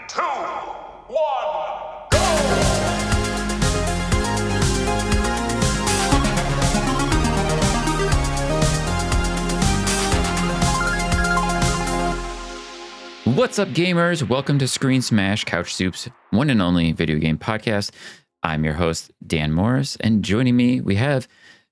2, 1, go! What's up, gamers? Welcome to Screen Smash, CouchSoup's one and only video game podcast. I'm your host, Dan Morris, and joining me, we have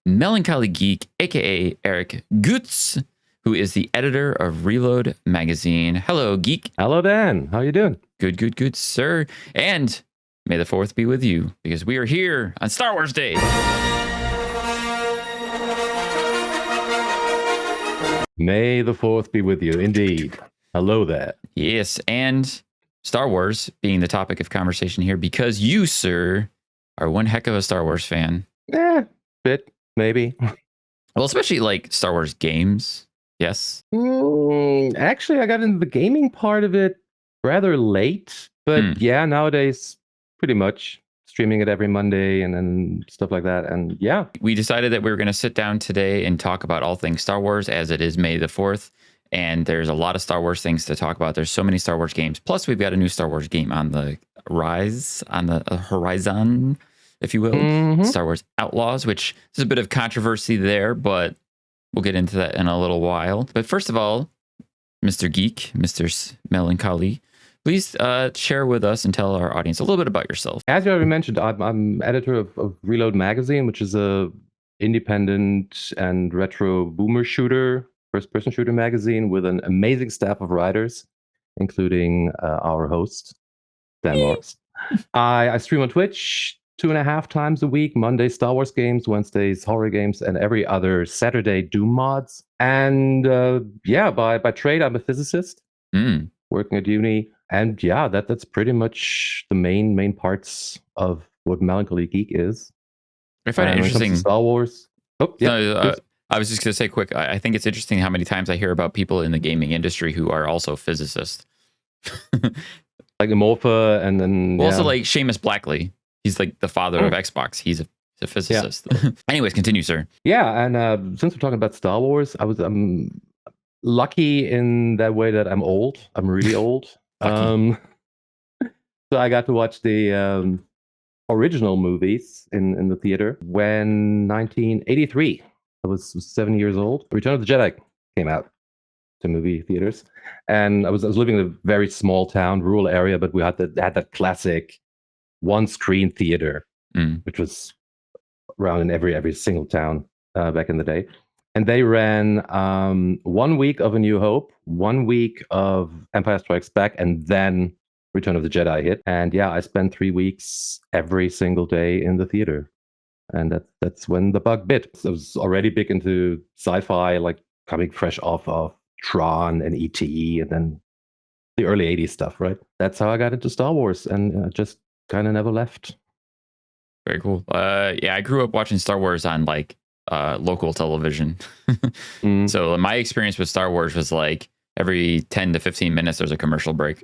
Melancholygeek, aka Erik Gutz, who is the editor of Reload magazine. Hello, Geek. Hello, Dan. How you doing? Good, sir. And may the 4th be with you, because we are here on Star Wars Day. May the 4th be with you, indeed. Hello there. Yes, and Star Wars being the topic of conversation here, because you, sir, are one heck of a Star Wars fan. Bit, maybe. Well, especially like Star Wars games. Yes. Actually, I got into the gaming part of it rather late, but yeah, nowadays, pretty much streaming it every Monday and stuff like that. And yeah. We decided that we were going to sit down today and talk about all things Star Wars, as it is May the 4th. And there's a lot of Star Wars things to talk about. There's so many Star Wars games. Plus, we've got a new Star Wars game on the horizon, if you will. Star Wars Outlaws, which is a bit of controversy there, but we'll get into that in a little while. But first of all, Mr. Geek, Mr. Melancholy, please share with us and tell our audience a little bit about yourself. As you already mentioned, I'm editor of Reload magazine, which is a independent and retro boomer shooter, first-person shooter magazine with an amazing staff of writers, including our host, Dan Morris. I stream on Twitch 2.5 times a week, Monday Star Wars games, Wednesdays horror games, and every other Saturday Doom mods. And by trade, I'm a physicist working at uni. And yeah, that's pretty much the main parts of what Melancholygeek is. I find it interesting. Star Wars. Oh, yeah. No, I was just going to say quick, I think it's interesting how many times I hear about people in the gaming industry who are also physicists. Like Amorpha and then... Also like Seamus Blackley. He's like the father of Xbox. He's a physicist. Yeah. Anyways, continue, sir. Yeah, and since we're talking about Star Wars, I'm lucky in that way that I'm old. I'm really old. So I got to watch the original movies in the theater when 1983. I was 7 years old. Return of the Jedi came out to movie theaters, and I was living in a very small town, rural area, but we had that classic one-screen theater, which was around in every single town back in the day. And they ran 1 week of A New Hope, 1 week of Empire Strikes Back, and then Return of the Jedi hit. And yeah, I spent 3 weeks every single day in the theater. And that's when the bug bit. I was already big into sci-fi, like coming fresh off of Tron and E.T. and then the early 80s stuff, right? That's how I got into Star Wars, and just kind of never left. Very cool. Yeah, I grew up watching Star Wars on like local television. So my experience with Star Wars was like every 10 to 15 minutes there's a commercial break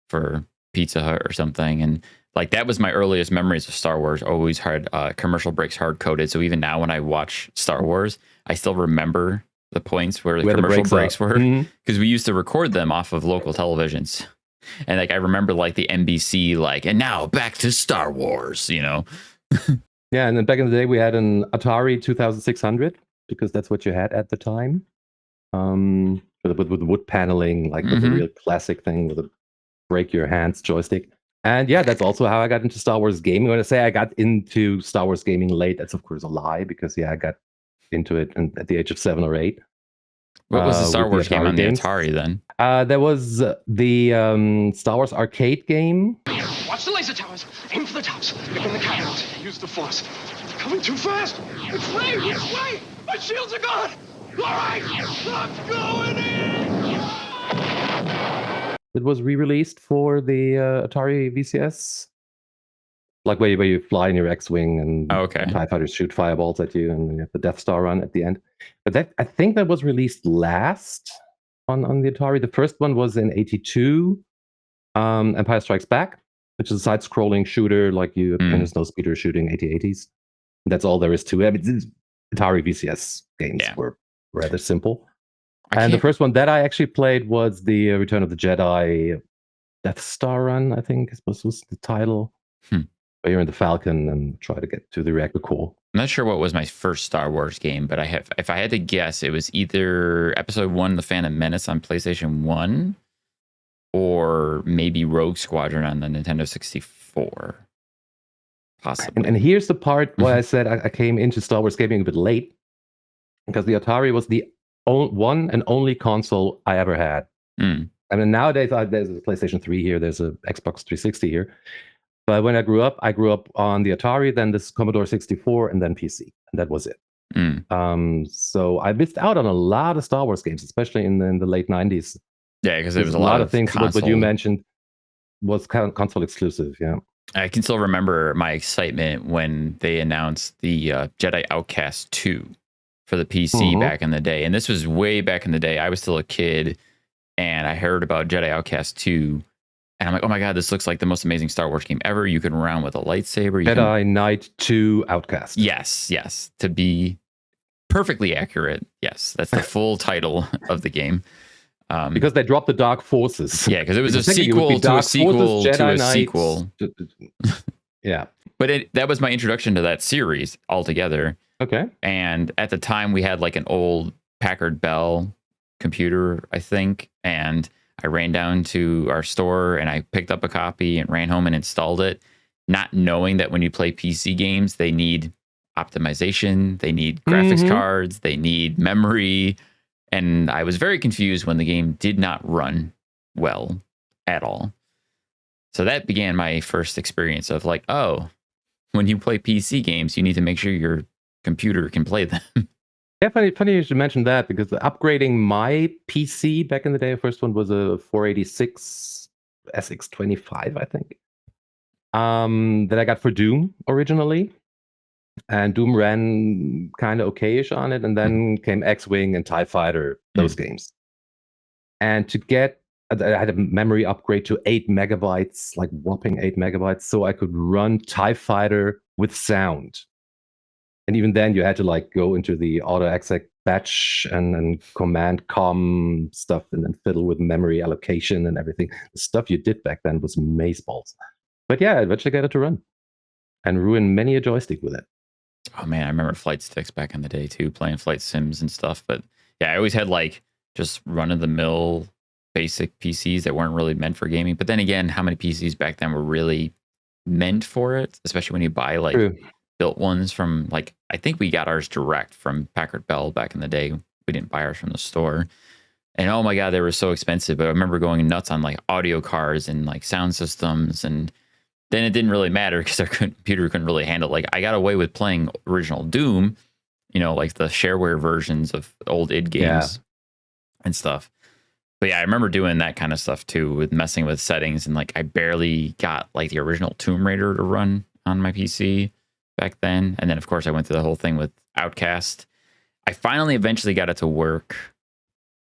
for Pizza Hut or something, and like that was my earliest memories of Star Wars. Always hard commercial breaks, hard coded. So even now when I watch Star Wars, I still remember the points where the commercial breaks were, because we used to record them off of local televisions. And like I remember like the NBC like, and now back to Star Wars, you know. Yeah, and then back in the day we had an Atari 2600, because that's what you had at the time. With wood paneling, like with the real classic thing with a break your hands joystick. And yeah, that's also how I got into Star Wars gaming. When I say I got into Star Wars gaming late, that's of course a lie, because yeah, I got into it at the age of 7 or 8. What was the Star Wars game on the Atari then? There was the Star Wars arcade game. Watch the laser towers. Aim for the tops. Pick on the cannons. Use the force. It's coming too fast. It's right. It's right. My shields are gone. All right. I'm going in. It was re-released for the Atari VCS. Like where you fly in your X-Wing and TIE fighters shoot fireballs at you, and you have the Death Star run at the end. But I think that was released last on the Atari. The first one was in 82, Empire Strikes Back, which is a side-scrolling shooter, like you in a snowspeeder shooting 80s. That's all there is to it. I mean, Atari VCS games were rather simple. And the first one that I actually played was the Return of the Jedi Death Star Run, I think was the title. Where you're in the Falcon and try to get to the reactor core. I'm not sure what was my first Star Wars game, but if I had to guess, it was either Episode 1, The Phantom Menace on PlayStation 1, or maybe Rogue Squadron on the Nintendo 64. Possibly. And here's the part why I said I came into Star Wars gaming a bit late, because the Atari was the one and only console I ever had. I mean, nowadays there's a PlayStation 3 here, there's a Xbox 360 here. But when I grew up on the Atari, then this Commodore 64, and then PC, and that was it. So I missed out on a lot of Star Wars games, especially in the late 90s. Yeah, because there was a lot of things. console. What you mentioned was console exclusive. Yeah, I can still remember my excitement when they announced the Jedi Outcast 2 for the PC back in the day, and this was way back in the day. I was still a kid, and I heard about Jedi Outcast 2. And I'm like, oh my God, this looks like the most amazing Star Wars game ever. You can run around with a lightsaber. Jedi Knight 2 Outcast. Yes. To be perfectly accurate. Yes, that's the full title of the game. Because they dropped the Dark Forces. Yeah, because it was a sequel to a sequel to a sequel. Yeah. But that was my introduction to that series altogether. Okay. And at the time, we had like an old Packard Bell computer, I think. And I ran down to our store and I picked up a copy and ran home and installed it, not knowing that when you play PC games, they need optimization, they need graphics cards, they need memory. And I was very confused when the game did not run well at all. So that began my first experience of like, oh, when you play PC games, you need to make sure your computer can play them. Yeah, funny you should mention that, because upgrading my PC back in the day, the first one was a 486 SX25, I think. That I got for Doom originally. And Doom ran kind of okayish on it. And then came X-Wing and TIE Fighter, those games. And to get, I had a memory upgrade to 8 megabytes, like whopping 8 megabytes, so I could run TIE Fighter with sound. And even then, you had to like go into the auto exec batch and command com stuff, and then fiddle with memory allocation and everything. The stuff you did back then was amazeballs. But yeah, I eventually got it to run and ruin many a joystick with it. Oh man, I remember flight sticks back in the day too, playing flight sims and stuff. But yeah, I always had like just run of the mill basic PCs that weren't really meant for gaming. But then again, how many PCs back then were really meant for it? Especially when you buy like built ones from like, I think we got ours direct from Packard Bell back in the day. We didn't buy ours from the store. And oh my God, they were so expensive. But I remember going nuts on like audio cards and like sound systems. And then it didn't really matter because our computer couldn't really handle it. Like I got away with playing original Doom, you know, like the shareware versions of old id games and stuff. But yeah, I remember doing that kind of stuff too, with messing with settings. And like I barely got like the original Tomb Raider to run on my PC back then. And then of course I went through the whole thing with Outcast. I finally eventually got it to work,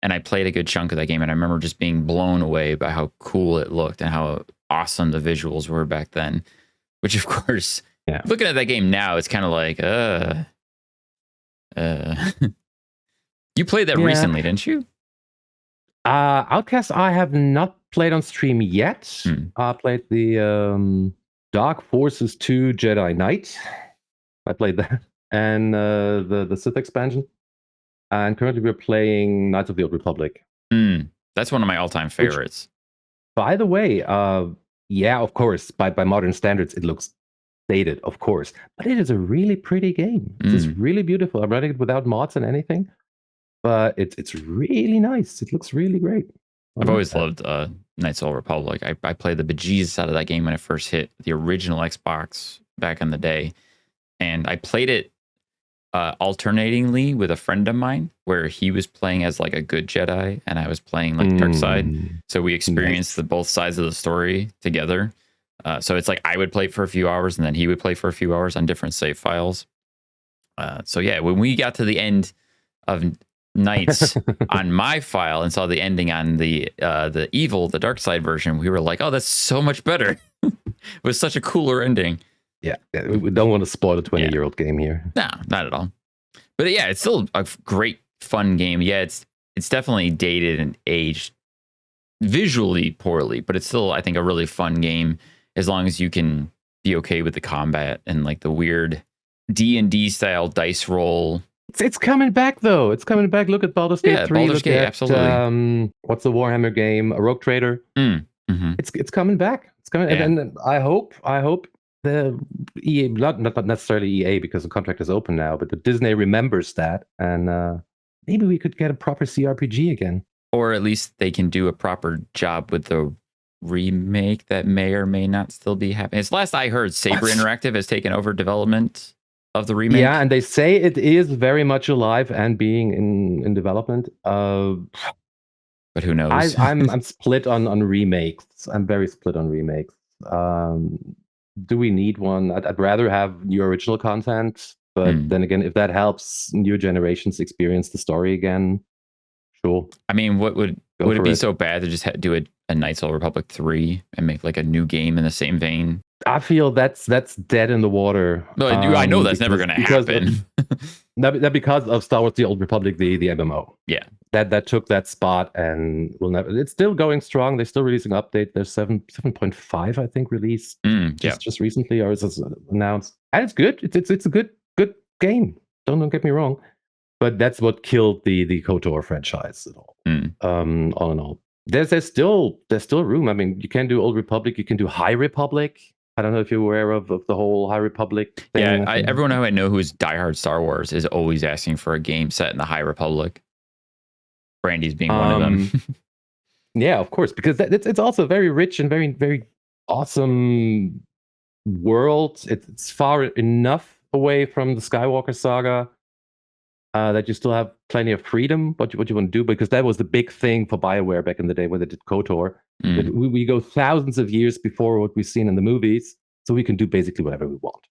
and I played a good chunk of that game. And I remember just being blown away by how cool it looked and how awesome the visuals were back then, which of course, looking at that game now, it's kind of like, you played that recently, didn't you? Outcast, I have not played on stream yet. I played the Dark Forces 2 Jedi Knight. I played that. And the Sith expansion. And currently we're playing Knights of the Old Republic. That's one of my all-time favorites. Which, by the way, yeah, of course, by modern standards, it looks dated, of course. But it is a really pretty game. It's really beautiful. I'm running it without mods and anything. But it's really nice. It looks really great. I've always loved Knights of the Old Republic. I played the bejesus out of that game when it first hit the original Xbox back in the day. And I played it alternatingly with a friend of mine, where he was playing as like a good Jedi and I was playing like dark side. So we experienced the both sides of the story together. So it's like I would play for a few hours and then he would play for a few hours on different save files. So yeah, when we got to the end of Knights on my file and saw the ending on the dark side version, we were like, oh, that's so much better. It was such a cooler ending. Yeah, we don't want to spoil a 20-year-old game here. No, not at all. But yeah, it's still a great, fun game. Yeah, it's definitely dated and aged visually poorly, but it's still, I think, a really fun game as long as you can be okay with the combat and like the weird D&D style dice roll. It's coming back though. It's coming back. Look at Baldur's Gate 3. Baldur's Look Gate, at, absolutely. What's the Warhammer game? A Rogue Trader. Mm-hmm. It's coming back. It's coming, and I hope the EA, not necessarily EA because the contract is open now, but the Disney remembers that, and maybe we could get a proper CRPG again, or at least they can do a proper job with the remake that may or may not still be happening. As last I heard, Saber Interactive has taken over development of the remake. Yeah, and they say it is very much alive and being in development. But who knows? I'm split on remakes. I'm very split on remakes. Do we need one? I'd rather have new original content, but then again, if that helps new generations experience the story again, sure. I mean, would it be so bad to just do a Knights of the Republic 3 and make like a new game in the same vein? I feel that's dead in the water. No, I know that's never going to happen. That because of Star Wars: The Old Republic, the MMO. Yeah, that took that spot and will never. It's still going strong. They're still releasing update. There's 7.5, I think, released just recently, or is this announced? And it's good. It's a good game. Don't get me wrong, but that's what killed the KOTOR franchise at all. All in all, there's still room. I mean, you can do Old Republic. You can do High Republic. I don't know if you're aware of the whole High Republic thing. Yeah, everyone who I know who's diehard Star Wars is always asking for a game set in the High Republic. Brandy's being one of them. Yeah, of course, because it's also a very rich and very, very awesome world. It's far enough away from the Skywalker saga that you still have plenty of freedom, what you want to do, because that was the big thing for BioWare back in the day when they did KOTOR. We go thousands of years before what we've seen in the movies, so we can do basically whatever we want.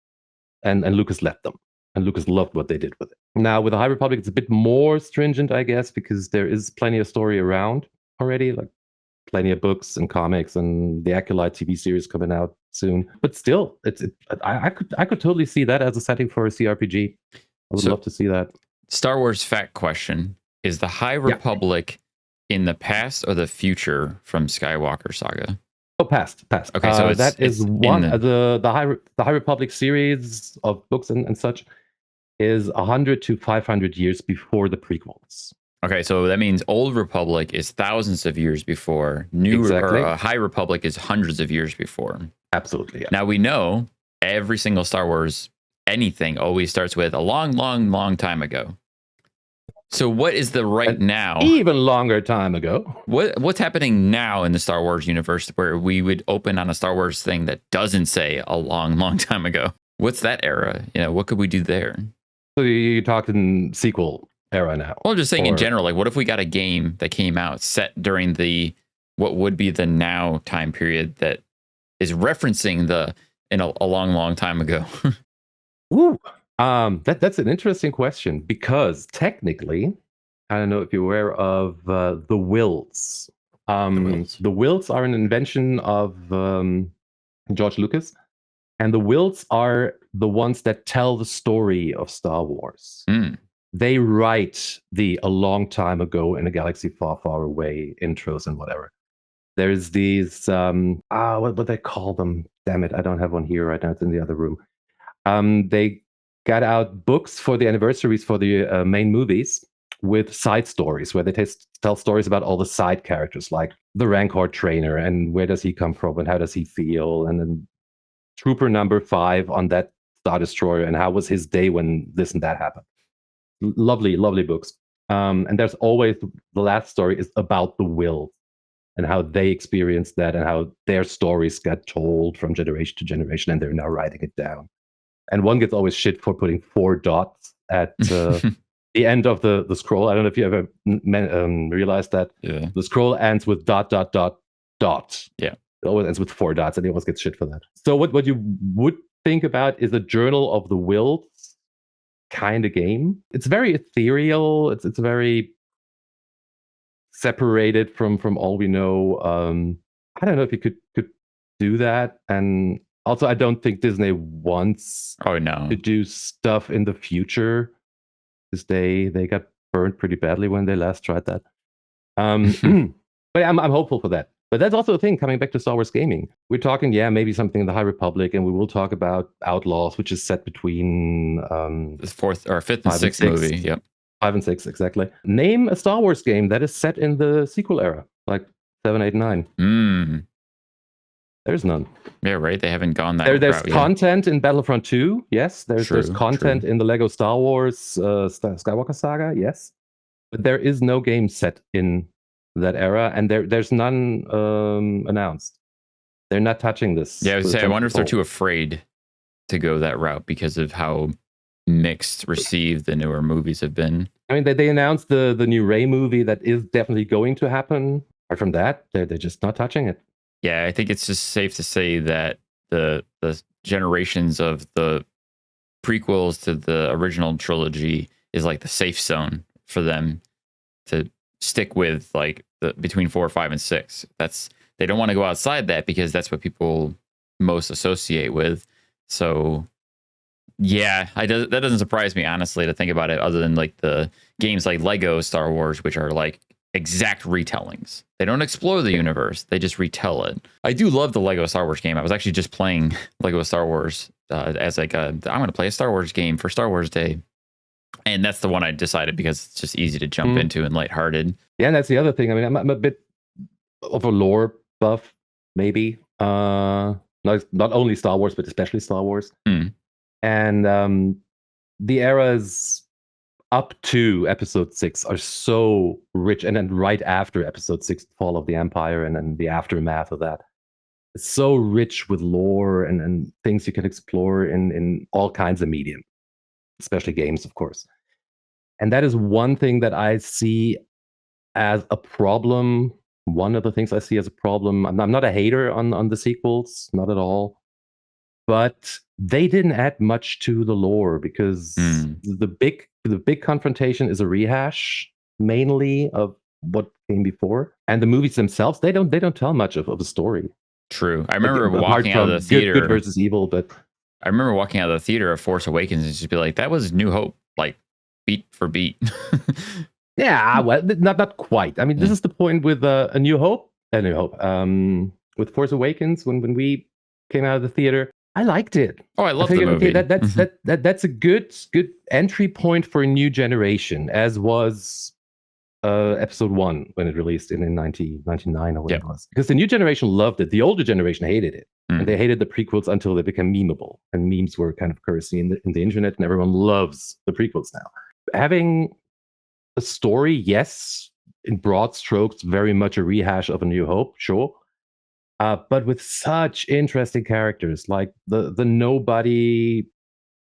And Lucas let them. And Lucas loved what they did with it. Now, with the High Republic, it's a bit more stringent, I guess, because there is plenty of story around already, like plenty of books and comics and the Acolyte TV series coming out soon. But still, I could totally see that as a setting for a CRPG. I would love to see that. Star Wars fact question. Is the High Republic in the past or the future from Skywalker saga? Oh, past. Okay, so that is one the High Republic series of books and such is 100 to 500 years before the prequels. Okay, so that means Old Republic is thousands of years before. High Republic is hundreds of years before. Absolutely. Yeah. Now we know every single Star Wars anything always starts with a long, long, long time ago. So what is the now? Even longer time ago. What's happening now in the Star Wars universe where we would open on a Star Wars thing that doesn't say a long, long time ago? What's that era? What could we do there? So you're talking sequel era now? Well, I'm just saying in general, like what if we got a game that came out set during what would be the now time period that is referencing a long, long time ago? Ooh. That's an interesting question because technically, I don't know if you're aware of the wills. The wills are an invention of George Lucas, and the wills are the ones that tell the story of Star Wars. They write a long time ago in a galaxy far, far away intros and whatever. There's these what they call them? Damn it, I don't have one here right now. It's in the other room. They got out books for the anniversaries for the main movies with side stories where they tell stories about all the side characters, like the Rancor trainer and where does he come from and how does he feel, and then Trooper number 5 on that Star Destroyer and how was his day when this and that happened. Lovely, lovely books. And there's always the last story is about the Wills and how they experienced that and how their stories got told from generation to generation, and they're now writing it down. And one gets always shit for putting 4 dots at the end of the scroll. I don't know if you ever realized that. Yeah. The scroll ends with ... Yeah. It always ends with 4 dots, and he always gets shit for that. So what you would think about is a Journal of the Wills kind of game. It's very ethereal. It's very separated from all we know. I don't know if you could do that. And also, I don't think Disney wants to do stuff in the future because they got burned pretty badly when they last tried that. But I'm hopeful for that. But that's also a thing coming back to Star Wars gaming. We're talking, maybe something in the High Republic, and we will talk about Outlaws, which is set between The fourth or fifth and sixth movie. Yep. 5 and 6, exactly. Name a Star Wars game that is set in the sequel era, like 7, 8, 9. There's none. Yeah, right. They haven't gone that There's route yet. content in Battlefront 2, yes. There's content true. in the Lego Star Wars Skywalker Saga, yes. But there is no game set in that era, and there's none announced. They're not touching this. Yeah, I wonder if they're too afraid to go that route because of how mixed received the newer movies have been. I mean, they announced the new Rey movie that is definitely going to happen. Apart from that, they're just not touching it. Yeah, I think it's just safe to say that the generations of the prequels to the original trilogy is like the safe zone for them to stick with, like between 4, 5, and 6. They don't want to go outside that because that's what people most associate with. So yeah, that doesn't surprise me, honestly, to think about it, other than like the games like Lego Star Wars, which are like exact retellings. They don't explore the universe, they just retell it. I do love the Lego Star Wars game. I was actually just playing Lego Star Wars as like I'm going to play a Star Wars game for Star Wars Day. And that's the one I decided because it's just easy to jump into and lighthearted. Yeah, and that's the other thing. I mean, I'm a bit of a lore buff, maybe. Not only Star Wars, but especially Star Wars. And the eras up to Episode 6 are so rich, and then right after Episode 6, Fall of the Empire, and then the aftermath of that. It's so rich with lore and things you can explore in all kinds of medium, especially games, of course. And that is one thing that I see as a problem. One of the things I see as a problem. I'm not a hater on the sequels, not at all. But they didn't add much to the lore because the big confrontation is a rehash mainly of what came before, and the movies themselves they don't tell much of a story. True. I remember walking out of the theater. Good versus evil, but I remember walking out of the theater of Force Awakens and just be like, that was New Hope, like beat for beat. Yeah, well, not quite. I mean, this is the point with A New Hope. With Force Awakens, when we came out of the theater, I liked it. Oh, I love the movie. Okay, that's a good entry point for a new generation, as was Episode 1 when it released in 1999 or whatever it was. Because the new generation loved it. The older generation hated it. And they hated the prequels until they became memeable. And memes were kind of currency in the internet, and everyone loves the prequels now. Having a story, yes, in broad strokes, very much a rehash of A New Hope, sure. But with such interesting characters, like the nobody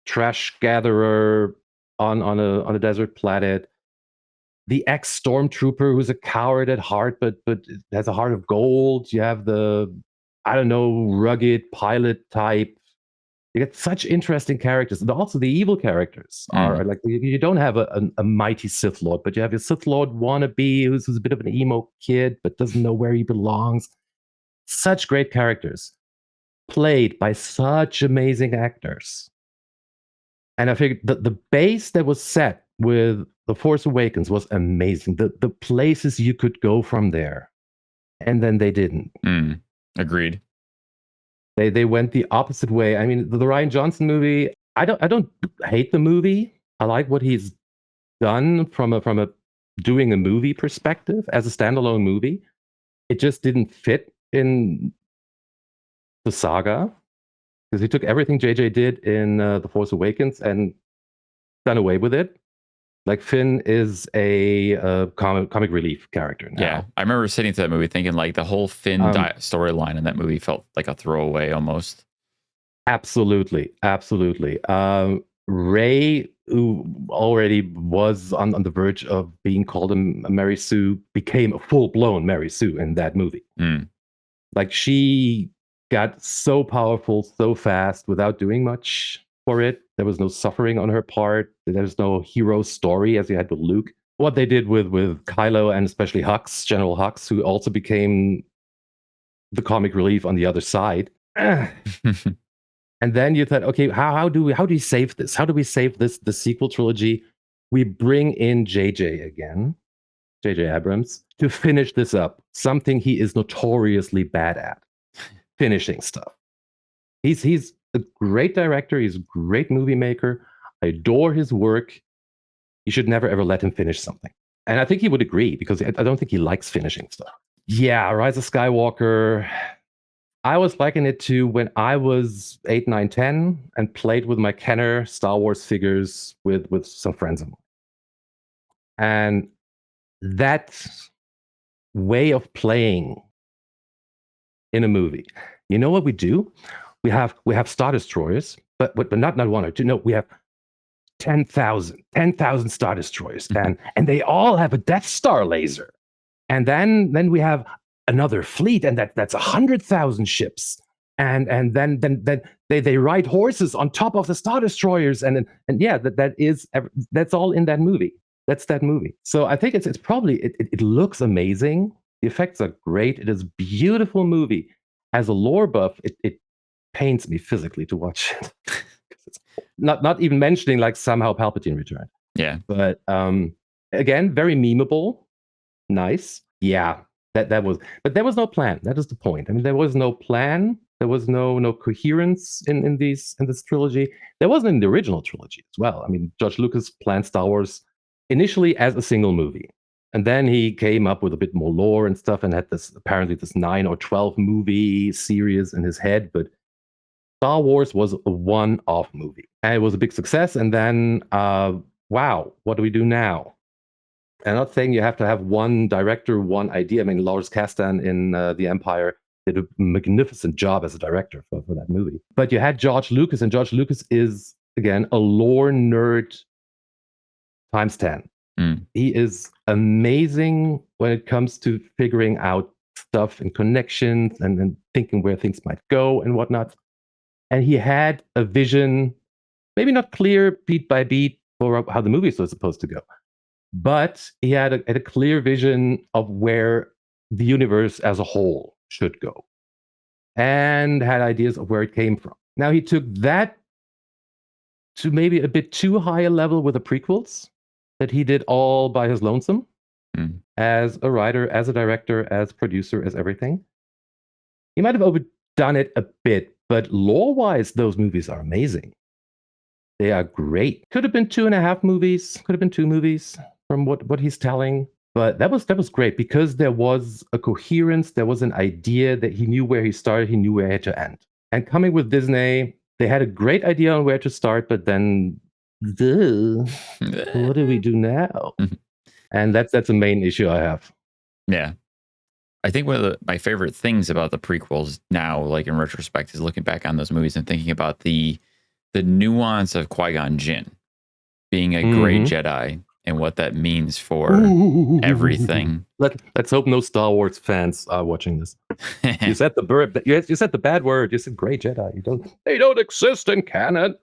trash gatherer on a desert planet, the ex-stormtrooper who's a coward at heart, but has a heart of gold. You have the, I don't know, rugged pilot type. You get such interesting characters. And also the evil characters are like, you don't have a mighty Sith Lord, but you have your Sith Lord wannabe who's a bit of an emo kid, but doesn't know where he belongs. Such great characters played by such amazing actors. And I figured the base that was set with The Force Awakens was amazing. The places you could go from there. And then they didn't. Agreed. They went the opposite way. I mean, the Rian Johnson movie, I don't hate the movie. I like what he's done from a doing a movie perspective as a standalone movie. It just didn't fit in the saga because he took everything JJ did in The Force Awakens and done away with it. Like Finn is a comic relief character now. Yeah, I remember sitting through that movie thinking like the whole Finn storyline in that movie felt like a throwaway almost. Absolutely. Rey, who already was on the verge of being called a Mary Sue, became a full-blown Mary Sue in that movie. Like she got so powerful so fast without doing much for it. There was no suffering on her part. There was no hero story as you had with Luke. What they did with Kylo and especially Hux, General Hux, who also became the comic relief on the other side. And then you thought, okay, how do we save this? How do we save the sequel trilogy? We bring in JJ again J.J. Abrams, to finish this up. Something he is notoriously bad at, finishing stuff. He's a great director. He's a great movie maker. I adore his work. You should never, ever let him finish something. And I think he would agree, because I don't think he likes finishing stuff. Yeah, Rise of Skywalker. I was liking it to when I was 8, 9, 10 and played with my Kenner Star Wars figures with some friends of mine. And that way of playing in a movie, you know what we do? We have Star Destroyers, but not one or two. No, we have 10,000 Star Destroyers, and they all have a Death Star laser. And then we have another fleet, and that's 100,000 ships. And then they ride horses on top of the Star Destroyers, and yeah, that's all in that movie. That's that movie. So I think it's probably it looks amazing. The effects are great. It is a beautiful movie. As a lore buff, it pains me physically to watch it. It's not even mentioning like somehow Palpatine returned. Yeah. But again, very memeable. Nice. Yeah. That was, but there was no plan. That is the point. I mean, there was no plan. There was no coherence in this trilogy. There wasn't in the original trilogy as well. I mean, George Lucas planned Star Wars initially as a single movie. And then he came up with a bit more lore and stuff and had apparently this 9 or 12 movie series in his head. But Star Wars was a one-off movie. And it was a big success. And then, wow, what do we do now? I'm not saying you have to have one director, one idea. I mean, Lars Kasdan in The Empire did a magnificent job as a director for that movie. But you had George Lucas, and George Lucas is, again, a lore nerd times 10. He is amazing when it comes to figuring out stuff and connections and thinking where things might go and whatnot. And he had a vision, maybe not clear beat by beat for how the movies were supposed to go, but he had a clear vision of where the universe as a whole should go and had ideas of where it came from. Now, he took that to maybe a bit too high a level with the prequels that he did all by his lonesome as a writer, as a director, as producer, as everything. He might have overdone it a bit, but lore-wise, those movies are amazing. They are great. Could have been 2.5 movies, could have been 2 movies from what he's telling. But that was great because there was a coherence, there was an idea that he knew where he started, he knew where he had to end. And coming with Disney, they had a great idea on where to start, but then, what do we do now? And that's a main issue I have. Yeah. I think one of my favorite things about the prequels now, like in retrospect, is looking back on those movies and thinking about the nuance of Qui-Gon Jinn being a great Jedi and what that means for everything. Let's hope no Star Wars fans are watching this. You said you said the bad word. You said great Jedi. They don't exist in canon.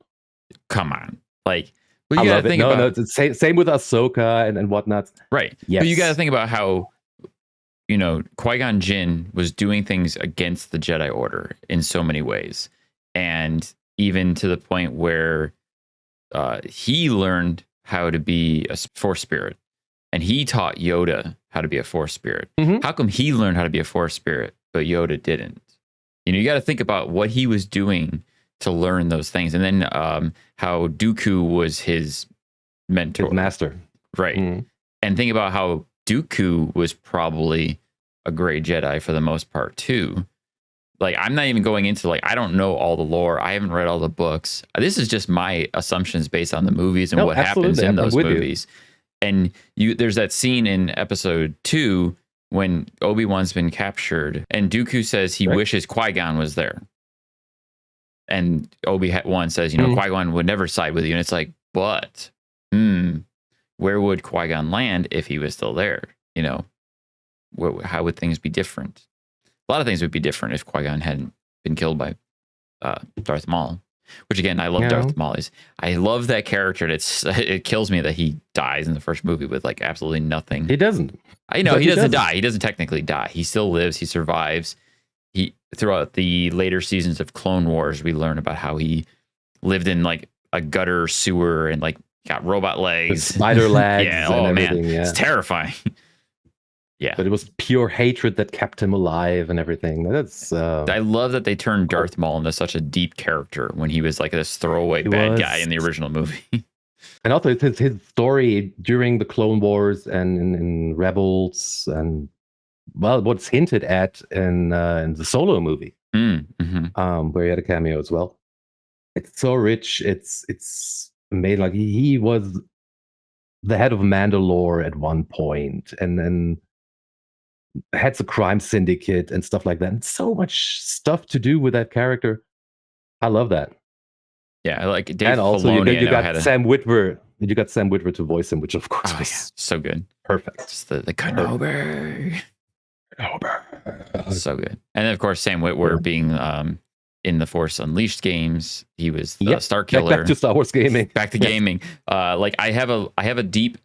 Come on, like well, I you love gotta it. think about It's the same with Ahsoka and whatnot. Right. Yes. But you got to think about how Qui-Gon Jinn was doing things against the Jedi Order in so many ways, and even to the point where he learned how to be a Force spirit, and he taught Yoda how to be a Force spirit. How come he learned how to be a Force spirit, but Yoda didn't? You got to think about what he was doing to learn those things, and then how Dooku was his mentor, his master, right? And think about how Dooku was probably a great Jedi for the most part too. Like, I'm not even going into I don't know all the lore. I haven't read all the books. This is just my assumptions based on the movies and what happens in those movies. And there's that scene in episode 2 when Obi-Wan's been captured and Dooku says he wishes Qui-Gon was there. And Obi-Wan says, Qui-Gon would never side with you. And it's like, but, where would Qui-Gon land if he was still there? How would things be different? A lot of things would be different if Qui-Gon hadn't been killed by Darth Maul, which again, I love Darth Maul. I love that character. And it kills me that he dies in the first movie with absolutely nothing. He doesn't. I know he doesn't die. He doesn't technically die. He still lives. He survives. Throughout the later seasons of Clone Wars, we learn about how he lived in a gutter sewer and got robot legs, with spider legs. Yeah. And Oh everything, man, yeah. It's terrifying. Yeah. But it was pure hatred that kept him alive and everything. That's I love that they turned Darth Maul into such a deep character when he was like this throwaway bad guy in the original movie. And also his story during the Clone Wars and in Rebels, and well, what's hinted at in the Solo movie, where he had a cameo as well. It's so rich. It's made like he was the head of Mandalore at one point, and then had a crime syndicate and stuff like that. And so much stuff to do with that character. I love that. Yeah, like Dave and also Filoni, you got Sam Witwer. You got Sam Witwer to voice him, which of course was so good. Perfect. Just the Kenobi. So good. And then of course Sam Witwer being in the Force Unleashed games, he was the Star Killer. Back to Star Wars gaming. Back to gaming. Like I have a deep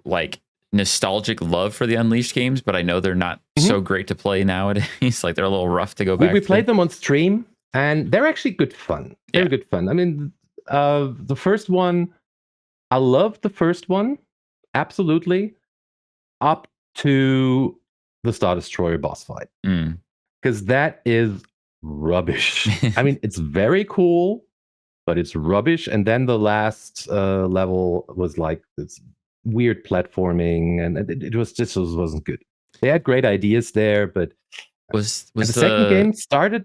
like nostalgic love for the Unleashed games, but I know they're not so great to play nowadays. Like they're a little rough to go back. We played them on stream, and they're actually good fun. They're good fun. I mean, the first one, I loved the first one, absolutely, up to the Star Destroyer boss fight, because that is rubbish. I mean, it's very cool, but it's rubbish. And then the last level was like this weird platforming, and it wasn't good. They had great ideas there, but was the second game started.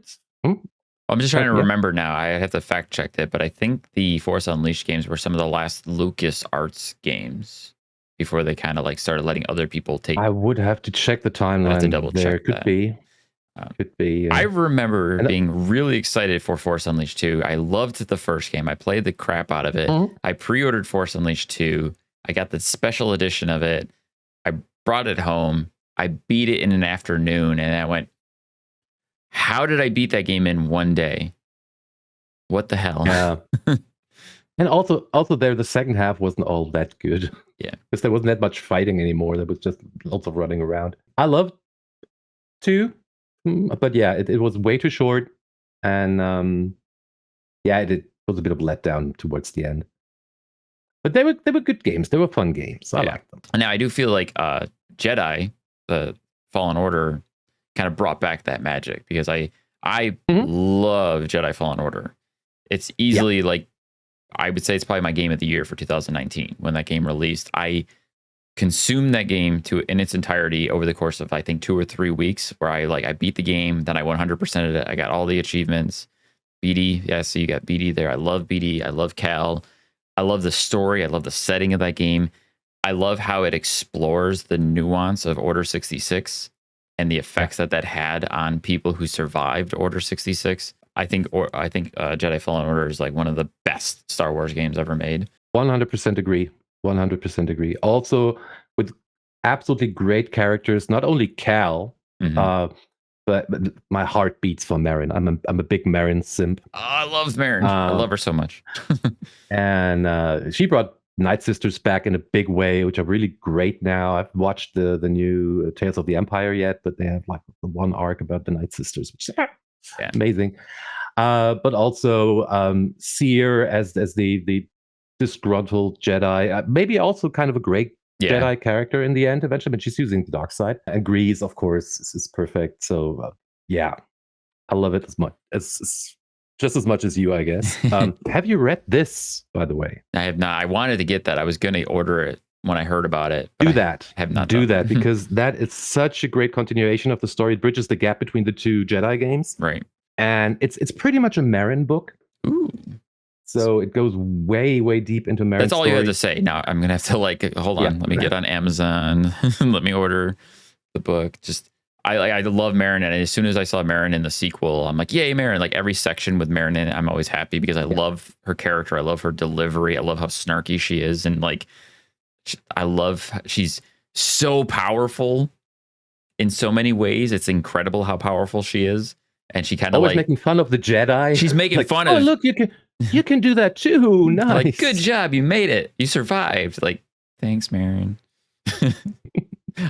I'm just trying to remember now. I have to fact check it, but I think the Force Unleashed games were some of the last LucasArts games before they kind of like started letting other people take. I would have to check the timeline. I have to double check. Could be. Could be. I remember being really excited for Force Unleashed 2. I loved the first game. I played the crap out of it. I pre-ordered Force Unleashed 2. I got the special edition of it. I brought it home. I beat it in an afternoon, and I went, how did I beat that game in one day? What the hell? Yeah. And also there, the second half wasn't all that good. Yeah. Because there wasn't that much fighting anymore. There was just lots of running around. I loved 2, but yeah, it was way too short. And it was a bit of a letdown towards the end. But they were good games. They were fun games. I liked them. Now, I do feel like Jedi, the Fallen Order, kind of brought back that magic, because I love Jedi Fallen Order. It's easily like, I would say it's probably my game of the year for 2019 when that game released. I consumed that game in its entirety over the course of I think 2 or 3 weeks, where I beat the game, then I 100%ed it. I got all the achievements. BD, so you got BD there. I love BD. I love Cal. I love the story. I love the setting of that game. I love how it explores the nuance of Order 66 and the effects that had on people who survived Order 66. I think Jedi Fallen Order is like one of the best Star Wars games ever made. 100% agree. 100% agree. Also, with absolutely great characters. Not only Cal, but my heart beats for Merrin. I'm a big Merrin simp. I love Merrin. I love her so much. And she brought Night Sisters back in a big way, which are really great now. I've watched the new Tales of the Empire yet, but they have like the one arc about the Night Sisters, which is amazing. But also Seer as the disgruntled Jedi, maybe also kind of a great Jedi character in the end eventually, but she's using the dark side. And Grease, of course, is perfect. So I love it as much as just as much as you, I guess. Have you read this, by the way? I have not. I wanted to get that. I was going to order it when I heard about it. Do that. I have not. Do that because that is such a great continuation of the story. It bridges the gap between the two Jedi games. Right. And it's pretty much a Merrin book. Ooh. So it goes way, way deep into Merrin's That's all story. you had to say. Now I'm gonna have to hold on. Let me get on Amazon. Let me order the book. Just I love Merrin, and as soon as I saw Merrin in the sequel, I'm like, yay, Merrin! Like every section with Merrin in it, I'm always happy because I love her character. I love her delivery. I love how snarky she is, and like she's so powerful in so many ways. It's incredible how powerful she is, and she kind of always making fun of the Jedi. She's making fun of. Oh, look, you can do that too. Nice. Like, good job, you made it. You survived. Like, thanks, Merrin.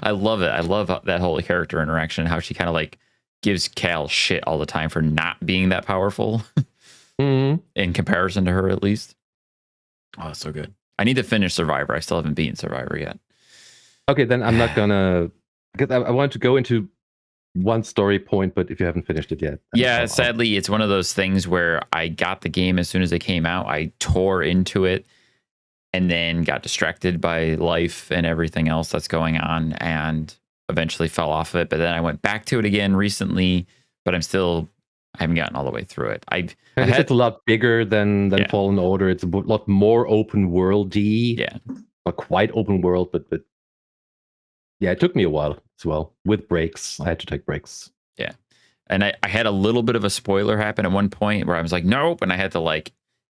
I love it. I love that whole character interaction, how she kind of like gives Cal shit all the time for not being that powerful in comparison to her, at least. Oh, so good. I need to finish Survivor. I still haven't beaten Survivor yet. Okay, then I'm not gonna because I wanted to go into one story point, but if you haven't finished it yet, yeah, sadly, it's one of those things where I got the game as soon as it came out. I tore into it and then got distracted by life and everything else that's going on and eventually fell off of it. But then I went back to it again recently, but I haven't gotten all the way through it. It's a lot bigger than Yeah. Fallen Order. It's a lot more open worldy. Yeah. Not quite open world, but yeah, it took me a while as well. With breaks, I had to take breaks. Yeah. And I had a little bit of a spoiler happen at one point where I was like, nope. And I had to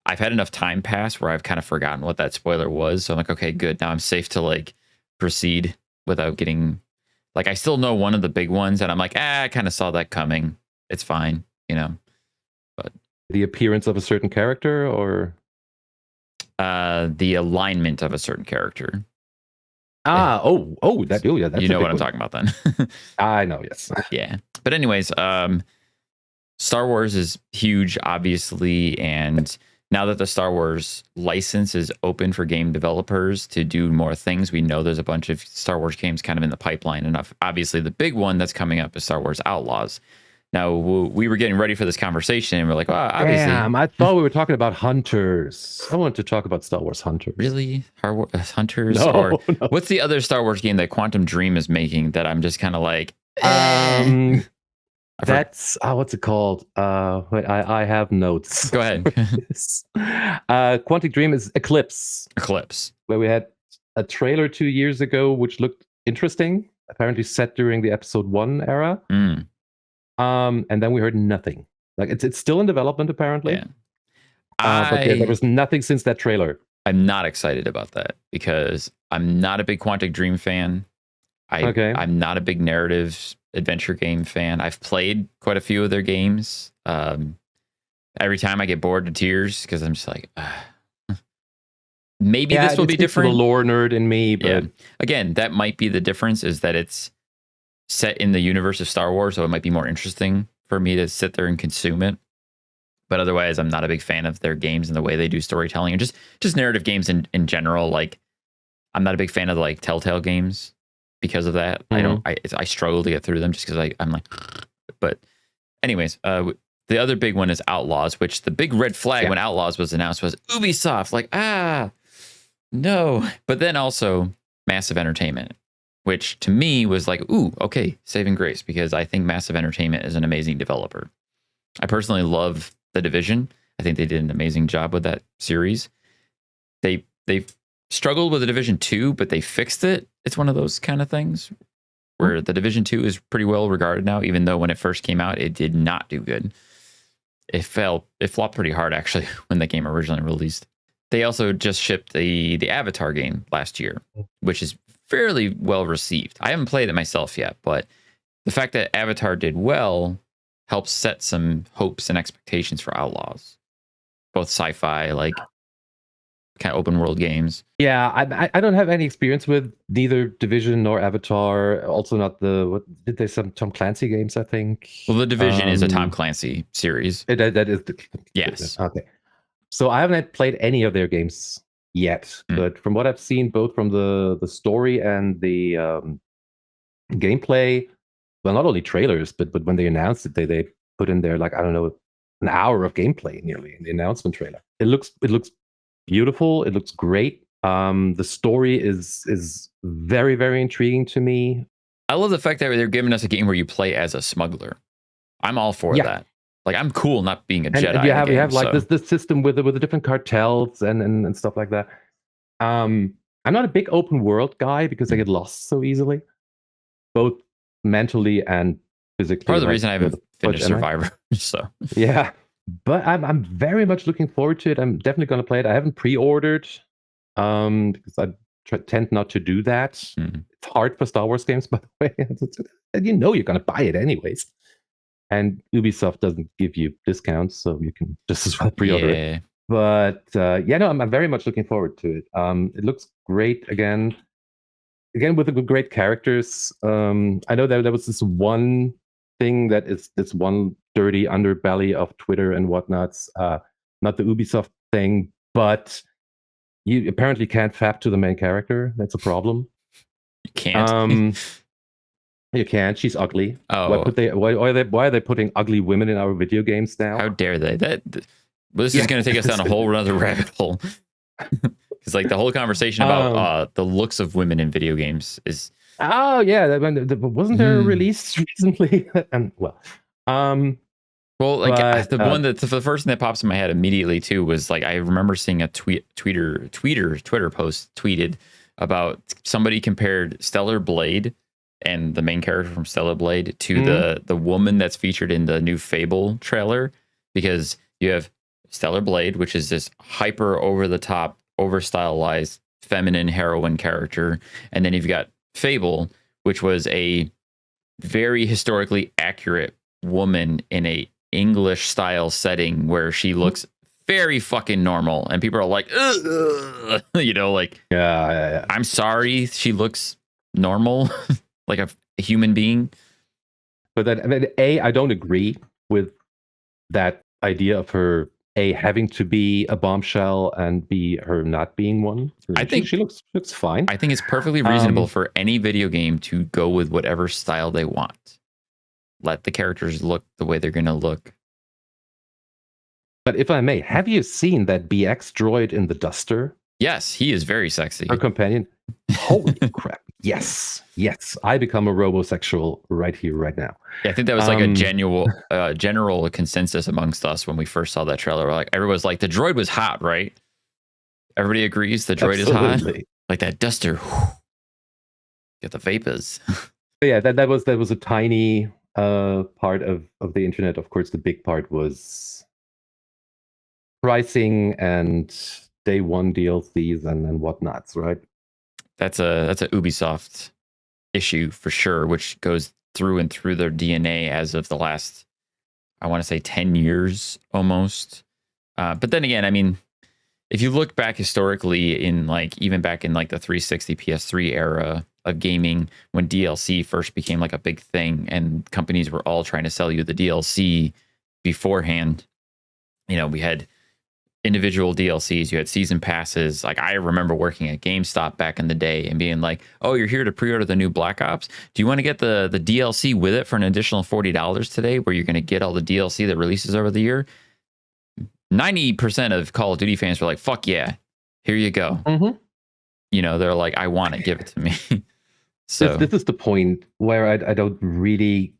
I've had enough time pass where I've kind of forgotten what that spoiler was. So I'm like, okay, good. Now I'm safe to proceed without getting I still know one of the big ones. And I'm like, I kind of saw that coming. It's fine, but the appearance of a certain character or the alignment of a certain character. Yeah, that's you know what I'm talking about then. I know, yes. Yeah. But anyways, Star Wars is huge, obviously, and now that the Star Wars license is open for game developers to do more things, we know there's a bunch of Star Wars games kind of in the pipeline. And obviously, the big one that's coming up is Star Wars Outlaws. Now, we were getting ready for this conversation, and we're like, well, obviously... Damn, I thought we were talking about Hunters. I wanted to talk about Star Wars Hunters. Really? Hunters? No. What's the other Star Wars game that Quantum Dream is making that I'm just kind of like... That's what's it called? Wait, I have notes. Go ahead. Quantic Dream is Eclipse, where we had a trailer 2 years ago which looked interesting, apparently set during the episode 1 era. And then we heard nothing. It's still in development apparently. Yeah. But there was nothing since that trailer. I'm not excited about that because I'm not a big Quantic Dream fan. I'm not a big narrative adventure game fan. I've played quite a few of their games. Every time I get bored to tears because I'm just like, maybe this will be different. The lore nerd in me, but again, that might be the difference is that it's set in the universe of Star Wars, so it might be more interesting for me to sit there and consume it. But otherwise, I'm not a big fan of their games and the way they do storytelling and just narrative games in general. I'm not a big fan of the Telltale games. Because of that, I struggle to get through them just because I'm like, but anyways, the other big one is Outlaws, which the big red flag when Outlaws was announced was Ubisoft, no. But then also Massive Entertainment, which to me was like, ooh, okay, saving grace, because I think Massive Entertainment is an amazing developer. I personally love The Division. I think they did an amazing job with that series. They've struggled with The Division 2, but they fixed it. It's one of those kind of things where The Division 2 is pretty well regarded now, even though when it first came out, it did not do good. It flopped pretty hard, actually, when the game originally released. They also just shipped the Avatar game last year, which is fairly well received. I haven't played it myself yet, but the fact that Avatar did well helps set some hopes and expectations for Outlaws. Both sci-fi, kind of open world games. Yeah, I don't have any experience with neither Division nor Avatar. Also not some Tom Clancy games, I think. Well, The Division is a Tom Clancy series. That is yes. Okay. So I haven't played any of their games yet, but from what I've seen, both from the story and the gameplay, well, not only trailers, but when they announced it, they put in there an hour of gameplay nearly in the announcement trailer. It looks beautiful. It looks great. The story is very, very intriguing to me. I love the fact that they're giving us a game where you play as a smuggler. I'm all for that. I'm cool not being a Jedi. And you have this system with the different cartels and stuff like that. I'm not a big open world guy because I get lost so easily, both mentally and physically. Part of the reason I haven't finished Survivor. So yeah. But I'm very much looking forward to it. I'm definitely going to play it. I haven't pre-ordered because I tend not to do that. Mm-hmm. It's hard for Star Wars games, by the way. And you're going to buy it anyways. And Ubisoft doesn't give you discounts, so you can just as well pre-order it. But I'm very much looking forward to it. It looks great again with the great characters. I know that there was this one thing that is this one dirty underbelly of Twitter and whatnots, not the Ubisoft thing, but you apparently can't fap to the main character. That's a problem. You can't. You can't. She's ugly. Oh, Why are they putting ugly women in our video games now? how dare they? This is going to take us down a whole other rabbit hole. Because like the whole conversation about the looks of women in video games is. Oh yeah, wasn't there a release recently? Well, like the one that the first thing that pops in my head immediately too was like I remember seeing a Twitter post tweeted about somebody compared Stellar Blade and the main character from Stellar Blade to the woman that's featured in the new Fable trailer, because you have Stellar Blade, which is this hyper over the top, over stylized feminine heroine character, and then you've got Fable, which was a very historically accurate woman in a English style setting where she looks very fucking normal, and people are like, ugh, you know, like, yeah. I'm sorry, she looks normal, like a human being. But then, I don't agree with that idea of her having to be a bombshell and B, her not being one. I think she looks fine. I think it's perfectly reasonable for any video game to go with whatever style they want. Let the characters look the way they're going to look. But if I may, have you seen that BX droid in the duster? Yes, he is very sexy. Her companion? Holy crap. Yes. I become a robosexual right here, right now. Yeah, I think that was like a general consensus amongst us when we first saw that trailer. Like everyone's like, the droid was hot, right? Everybody agrees the droid is hot. Like that duster. Get the vapors. Yeah, that was a tiny part of the internet. Of course, the big part was pricing and day one DLCs and whatnots, right? That's a Ubisoft issue for sure, which goes through and through their DNA as of the last, I want to say 10 years almost. But then again, I mean, if you look back historically in like, even back in like the 360 PS3 era of gaming, when DLC first became like a big thing and companies were all trying to sell you the DLC beforehand, you know, we had individual DLCs, you had season passes. Like I remember working at GameStop back in the day and being like, oh, you're here to pre-order the new Black Ops. Do you want to get the DLC with it for an additional $40 today, where you're going to get all the DLC that releases over the year? 90% of Call of Duty fans were like, fuck yeah, here you go. Mm-hmm. You know, they're like, I want it, give it to me. So this is the point where I don't really,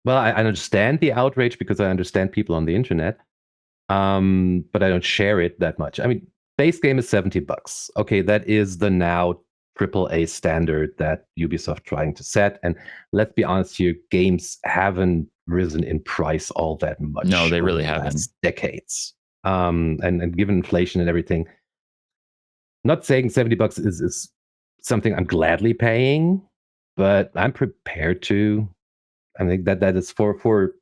well, I understand the outrage because I understand people on the internet. But I don't share it that much. I mean, base game is $70. Okay, that is the now AAA standard that Ubisoft trying to set. And let's be honest here, games haven't risen in price all that much. No, they really haven't. Decades. And given inflation and everything, not saying $70 is something I'm gladly paying, but I'm prepared to. I think that is for.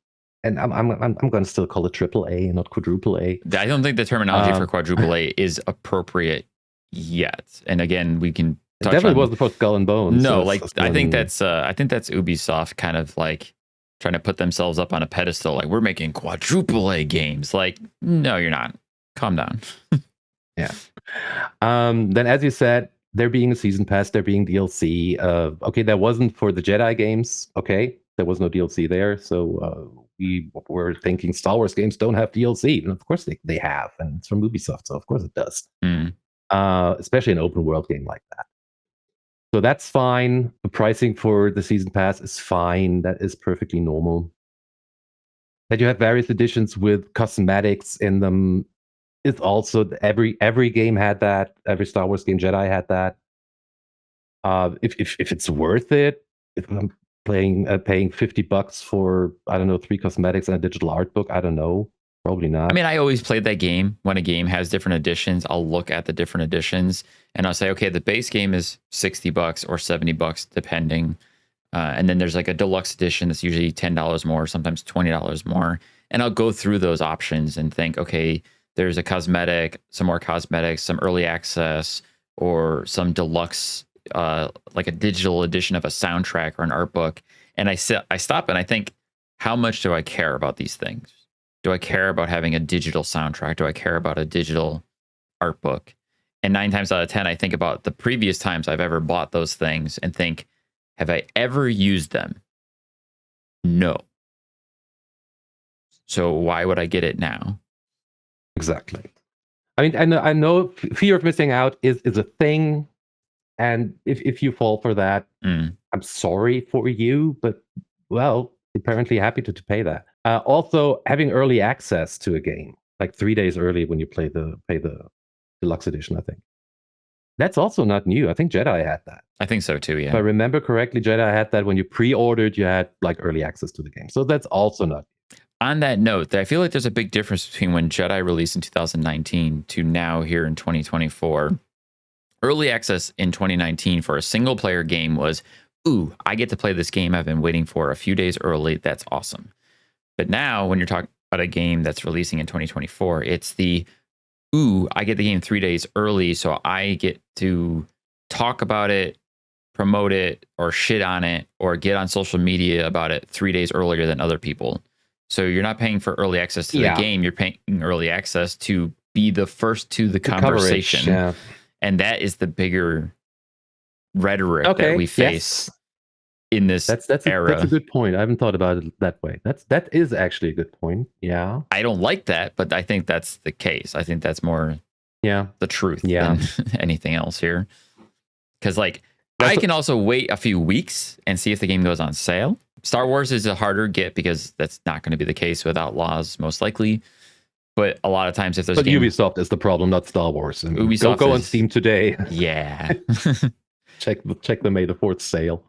And I'm going to still call it AAA and not quadruple A. I don't think the terminology for quadruple A is appropriate yet. And again, we can touch definitely wasn't for Skull and Bones. No, like I think that's Ubisoft kind of like trying to put themselves up on a pedestal. Like we're making quadruple A games. Like no, you're not. Calm down. Yeah. Then, as you said, there being a season pass, there being DLC. Okay, that wasn't for the Jedi games. Okay, there was no DLC there, so. We were thinking Star Wars games don't have DLC, and of course they have, and it's from Ubisoft, so of course it does. Especially an open world game like that. So that's fine. The pricing for the season pass is fine. That is perfectly normal. That you have various editions with cosmetics in them is also every game had that. Every Star Wars game, Jedi had that. If it's worth it, if I'm paying $50 for, I don't know, 3 cosmetics and a digital art book, I don't know, probably not. I mean, I always played that game. When a game has different editions, I'll look at the different editions and I'll say, okay, the base game is $60 or $70 depending, and then there's like a deluxe edition that's usually $10 more, sometimes $20 more, and I'll go through those options and think, okay, there's a cosmetic, some more cosmetics, some early access, or some deluxe, like a digital edition of a soundtrack or an art book. And I stop and I think, how much do I care about these things? Do I care about having a digital soundtrack? Do I care about a digital art book? And 9 times out of 10, I think about the previous times I've ever bought those things and think, Have I ever used them? No. So why would I get it now? Exactly. I mean, I know fear of missing out is a thing. And if you fall for that, I'm sorry for you, but well, apparently happy to pay that. Also, having early access to a game, like 3 days early when you pay the deluxe edition, I think. That's also not new. I think Jedi had that. I think so too, yeah. If I remember correctly, Jedi had that when you pre-ordered, you had like early access to the game. So that's also not. On that note, I feel like there's a big difference between when Jedi released in 2019 to now here in 2024. Early access in 2019 for a single player game was, ooh, I get to play this game I've been waiting for a few days early. That's awesome. But now when you're talking about a game that's releasing in 2024, it's the, ooh, I get the game 3 days early, so I get to talk about it, promote it, or shit on it, or get on social media about it 3 days earlier than other people. So you're not paying for early access to the game. You're paying early access to be the first to the conversation. Coverage, yeah. And that is the bigger rhetoric that we face in this era. That's a good point. I haven't thought about it that way. That is actually a good point. Yeah. I don't like that, but I think that's the case. I think that's more the truth than anything else here. Because I can also wait a few weeks and see if the game goes on sale. Star Wars is a harder get because that's not going to be the case with Outlaws, most likely. But a lot of times, if there's Ubisoft is the problem, not Star Wars. I mean, Ubisoft go on Steam today. Yeah. check the May the 4th sale.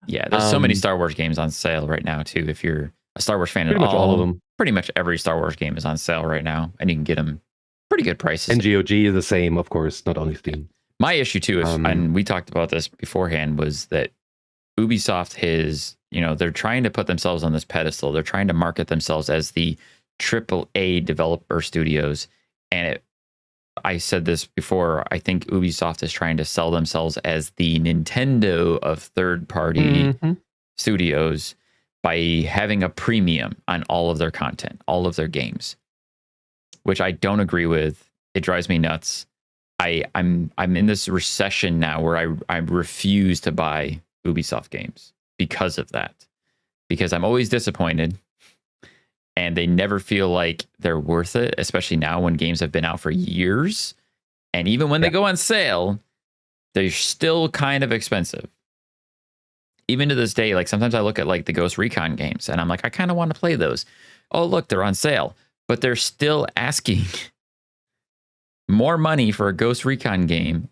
Yeah, there's so many Star Wars games on sale right now too. If you're a Star Wars fan, pretty much all of them. Pretty much every Star Wars game is on sale right now, and you can get them pretty good prices. And GOG is the same, of course, not only Steam. My issue too, and we talked about this beforehand, was that Ubisoft they're trying to put themselves on this pedestal. They're trying to market themselves as the AAA developer studios. And I said this before, I think Ubisoft is trying to sell themselves as the Nintendo of third-party studios by having a premium on all of their content, all of their games, which I don't agree with. It drives me nuts. I'm in this recession now where I refuse to buy Ubisoft games because of that. Because I'm always disappointed and they never feel like they're worth it, especially now when games have been out for years. And even when they go on sale, they're still kind of expensive. Even to this day, sometimes I look at the Ghost Recon games and I'm like, I kind of want to play those. Oh, look, they're on sale. But they're still asking more money for a Ghost Recon game.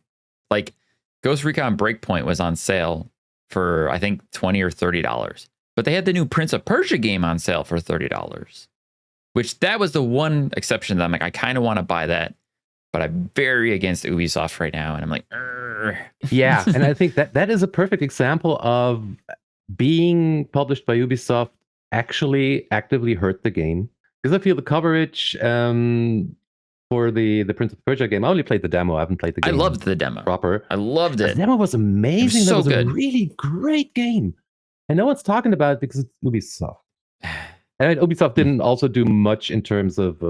Ghost Recon Breakpoint was on sale for, I think, $20 or $30. But they had the new Prince of Persia game on sale for $30, which that was the one exception that I'm like, I kind of want to buy that, but I'm very against Ubisoft right now. And I'm like, Urgh. Yeah. And I think that is a perfect example of being published by Ubisoft actually actively hurt the game. Because I feel the coverage for the Prince of Persia game, I only played the demo. I haven't played the game. I loved the demo. Proper. I loved it. The demo was amazing. It was so that was good. A really great game. And no one's talking about it because it's Ubisoft. And Ubisoft didn't also do much in terms of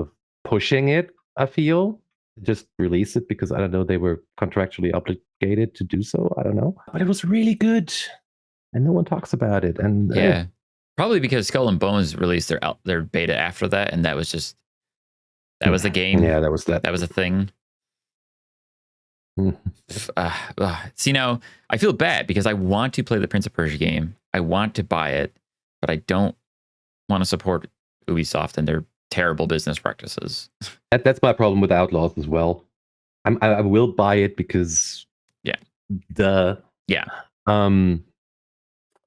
pushing it, I feel. Just release it because, I don't know, they were contractually obligated to do so. I don't know. But it was really good. And no one talks about it. And yeah. Probably because Skull and Bones released their beta after that. And that was the game. Yeah, that was that. That was a thing. See, now I feel bad because I want to play the Prince of Persia game. I want to buy it, but I don't want to support Ubisoft and their terrible business practices. That's my problem with Outlaws as well. I will buy it because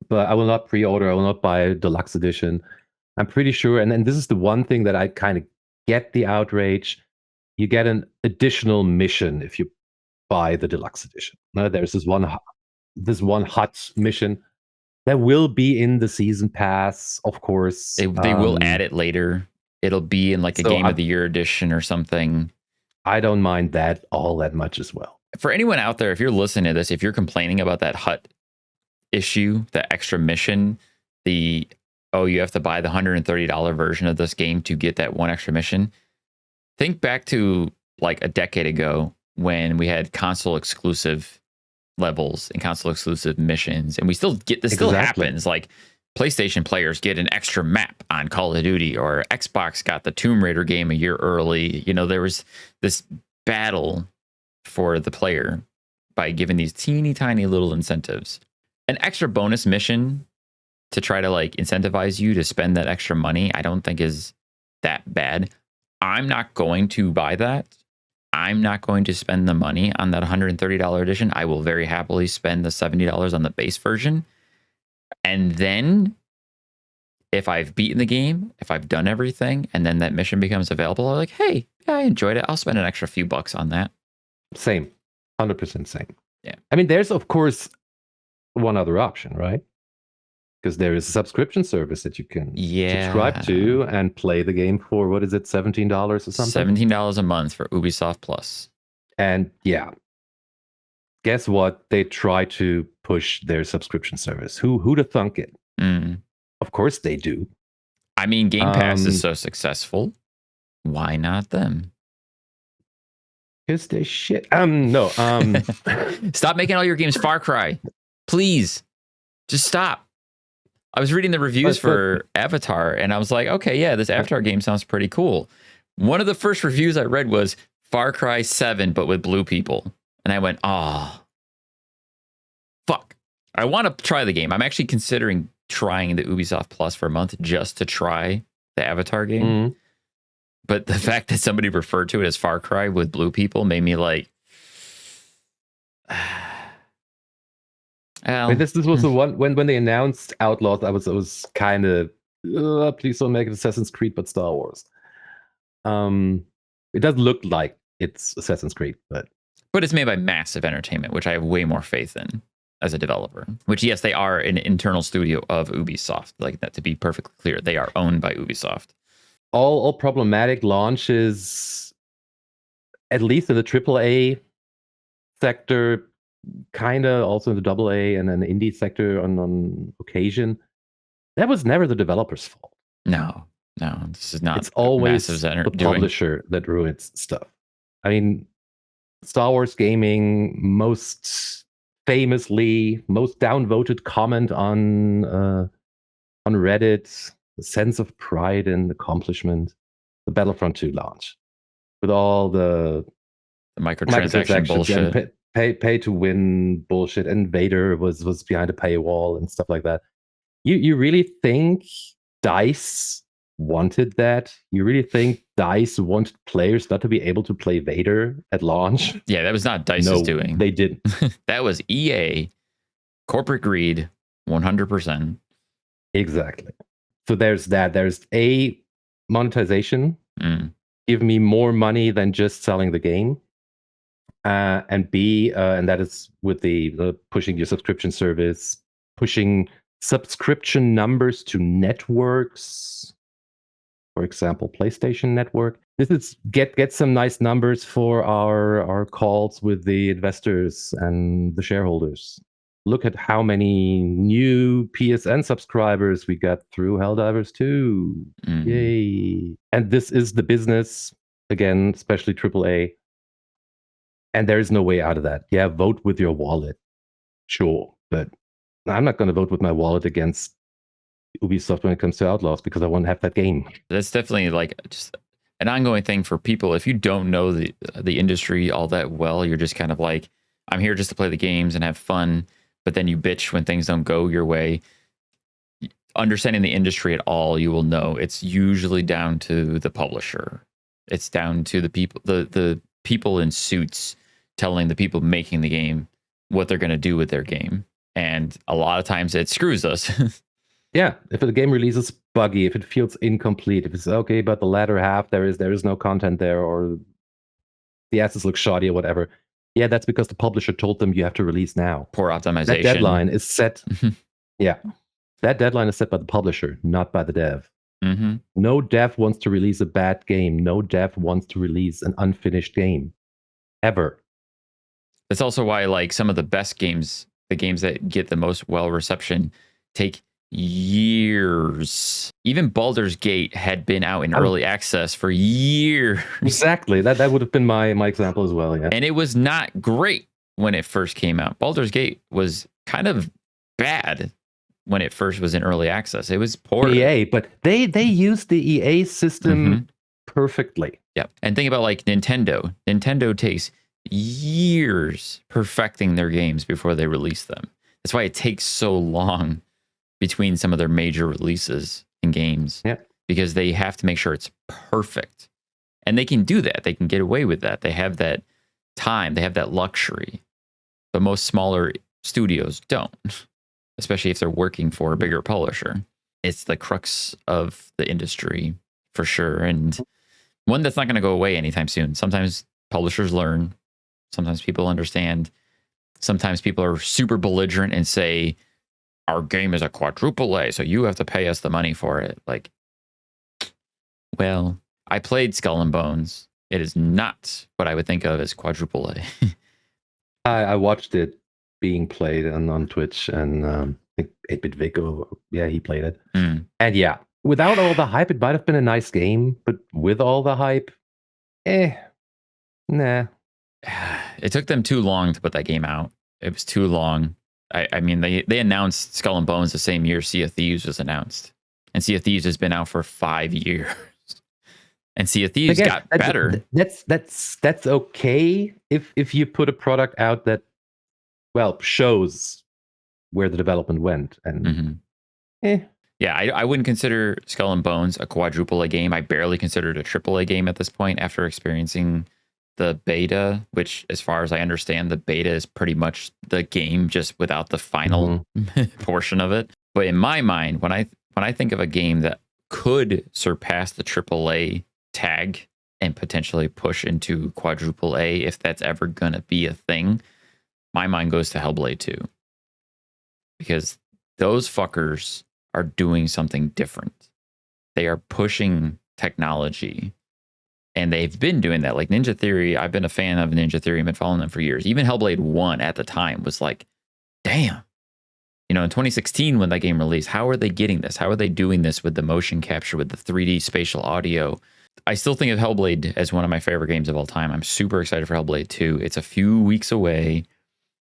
but I will not pre-order. I will not buy a deluxe edition. I'm pretty sure, and this is the one thing that I kind of get the outrage. You get an additional mission if you buy the deluxe edition. Now, there's this one hut mission that will be in the season pass, of course. They will add it later. It'll be in a Game of the Year edition or something. I don't mind that all that much as well. For anyone out there, if you're listening to this, if you're complaining about that hut issue, that extra mission, you have to buy the $130 version of this game to get that one extra mission. Think back to a decade ago when we had console exclusive levels and console exclusive missions, and we still get this. Still happens. Like PlayStation players get an extra map on Call of Duty, or Xbox got the Tomb Raider game a year early. You know, there was this battle for the player by giving these teeny tiny little incentives. An extra bonus mission to try to like incentivize you to spend that extra money, I don't think is that bad. I'm not going to buy that. I'm not going to spend the money on that $130 edition. I will very happily spend the $70 on the base version. And then if I've beaten the game, if I've done everything, and then that mission becomes available, I'm like, hey, yeah, I enjoyed it. I'll spend an extra few bucks on that. Same. 100% same. Yeah. I mean, there's, of course, one other option, right? Because there is a subscription service that you can subscribe to and play the game for, what is it, $17 or something? $17 a month for Ubisoft Plus. And yeah, guess what? They try to push their subscription service. Who'd have thunk it? Of course they do. I mean, Game Pass is so successful. Why not them? Because they're shit. No. Stop making all your games Far Cry. Please. Just stop. I was reading the reviews for Avatar, and I was like, okay, yeah, this Avatar game sounds pretty cool. One of the first reviews I read was Far Cry 7, but with blue people. And I went, oh, fuck. I want to try the game. I'm actually considering trying the Ubisoft Plus for a month just to try the Avatar game. Mm-hmm. But the fact that somebody referred to it as Far Cry with blue people made me like... I mean, this was the one when they announced Outlaws. I was kind of please don't make it Assassin's Creed, but Star Wars. It does look like it's Assassin's Creed, but it's made by Massive Entertainment, which I have way more faith in as a developer. Which yes, they are an internal studio of Ubisoft. Like that, to be perfectly clear, they are owned by Ubisoft. All problematic launches, at least in the AAA sector. Kind of also in the AA and then the indie sector on occasion. That was never the developer's fault. No, this is not. It's always the publisher that ruins stuff. I mean, Star Wars gaming, most famously, most downvoted comment on Reddit, the sense of pride and accomplishment, the Battlefront 2 launch, with all the microtransaction bullshit. Pay to win bullshit, and Vader was behind a paywall and stuff like that. You really think DICE wanted that? You really think DICE wanted players not to be able to play Vader at launch? Yeah, that was not DICE's doing. They didn't. That was EA, corporate greed, 100%. Exactly. So there's that. There's A, monetization. Give me more money than just selling the game. And B, and that is with the pushing your subscription service, pushing subscription numbers to networks. For example, PlayStation Network. This is get some nice numbers for our calls with the investors and the shareholders. Look at how many new PSN subscribers we got through Helldivers 2. Yay. And this is the business, again, especially AAA. And there is no way out of that. Yeah, vote with your wallet. Sure. But I'm not going to vote with my wallet against Ubisoft when it comes to Outlaws because I want to have that game. That's definitely like just an ongoing thing for people. If you don't know the industry all that well, you're just kind of like, I'm here just to play the games and have fun. But then you bitch when things don't go your way. Understanding the industry at all, you will know it's usually down to the publisher. It's down to the people, the people in suits telling the people making the game what they're going to do with their game. And a lot of times it screws us. Yeah, if the game release is buggy, if it feels incomplete, if it's okay, but the latter half, there is no content there, or the assets look shoddy or whatever. Yeah, that's because the publisher told them you have to release now. Poor optimization. That deadline is set. Yeah, that deadline is set by the publisher, not by the dev. Mm-hmm. No dev wants to release a bad game. No dev wants to release an unfinished game. Ever. That's also why, like, some of the best games, the games that get the most well reception, take years. Even Baldur's Gate had been out in early access for years. Exactly. That would have been my example as well. Yeah. And it was not great. when it first came out. Baldur's Gate was kind of bad when it first was in early access. It was poor. EA, but they used the EA system perfectly. Yeah. And think about like Nintendo. Nintendo takes years perfecting their games before they release them. That's why it takes so long between some of their major releases in games. Yeah. Because they have to make sure it's perfect. And they can do that. They can get away with that. They have that time. They have that luxury. But most smaller studios don't, especially if they're working for a bigger publisher. It's the crux of the industry for sure. And one that's not going to go away anytime soon. Sometimes publishers learn. Sometimes people understand. Sometimes people are super belligerent and say, our game is a quadruple A, so you have to pay us the money for it. Like, well, I played Skull and Bones. It is not what I would think of as quadruple A. I watched it being played on Twitch, and I think 8-Bit Vic, he played it. And yeah, without all the hype, it might have been a nice game, but with all the hype, nah. It took them too long to put that game out. It was too long. I mean, they announced Skull and Bones the same year Sea of Thieves was announced. And Sea of Thieves has been out for 5 years. And Sea of Thieves got better. That's okay if you put a product out that, well, shows where the development went. And yeah, I wouldn't consider Skull and Bones a quadruple A game. I barely consider it a triple A game at this point after experiencing the beta, which, as far as I understand, the beta is pretty much the game just without the final portion of it. But in my mind, when I think of a game that could surpass the triple A tag and potentially push into quadruple A, if that's ever going to be a thing, my mind goes to Hellblade 2. Because those fuckers are doing something different. They are pushing technology. And they've been doing that. Like Ninja Theory, I've been a fan of Ninja Theory and been following them for years. Even Hellblade 1 at the time was like, damn. You know, in 2016 when that game released, how are they getting this? How are they doing this with the motion capture, with the 3D spatial audio? I still think of Hellblade as one of my favorite games of all time. I'm super excited for Hellblade 2. It's a few weeks away.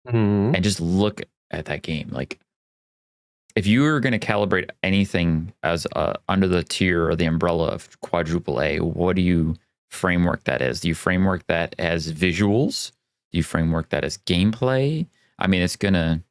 And just look at that game. Like, if you were going to calibrate anything as under the tier or the umbrella of quadruple A, what do you framework that as? Do you framework that as visuals? Do you framework that as gameplay? I mean, it's going to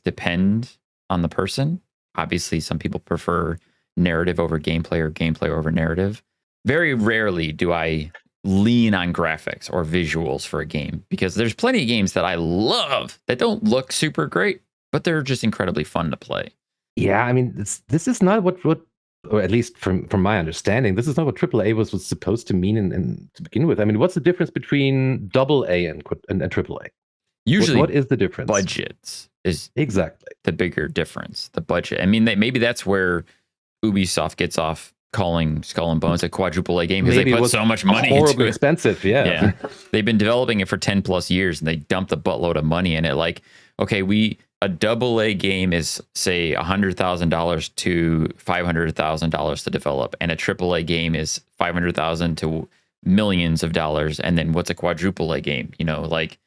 depend on the person. Obviously, some people prefer narrative over gameplay or gameplay over narrative. Very rarely do I lean on graphics or visuals for a game, because there's plenty of games that I love that don't look super great, but they're just incredibly fun to play. Yeah, I mean, this is not what, or at least from my understanding, this is not what AAA was supposed to mean in to begin with. I mean, what's the difference between AA and AAA? Usually, what is the difference? Budgets is exactly the bigger difference. The budget. I mean, maybe that's where Ubisoft gets off calling Skull and Bones a quadruple A game, because they put so much money into it. Horribly expensive, yeah. They've been developing it for 10 plus years, and they dumped a buttload of money in it. Like, okay, a double A game is, say, $100,000 to $500,000 to develop, and a triple A game is $500,000 to millions of dollars. And then what's a quadruple A game? You know, like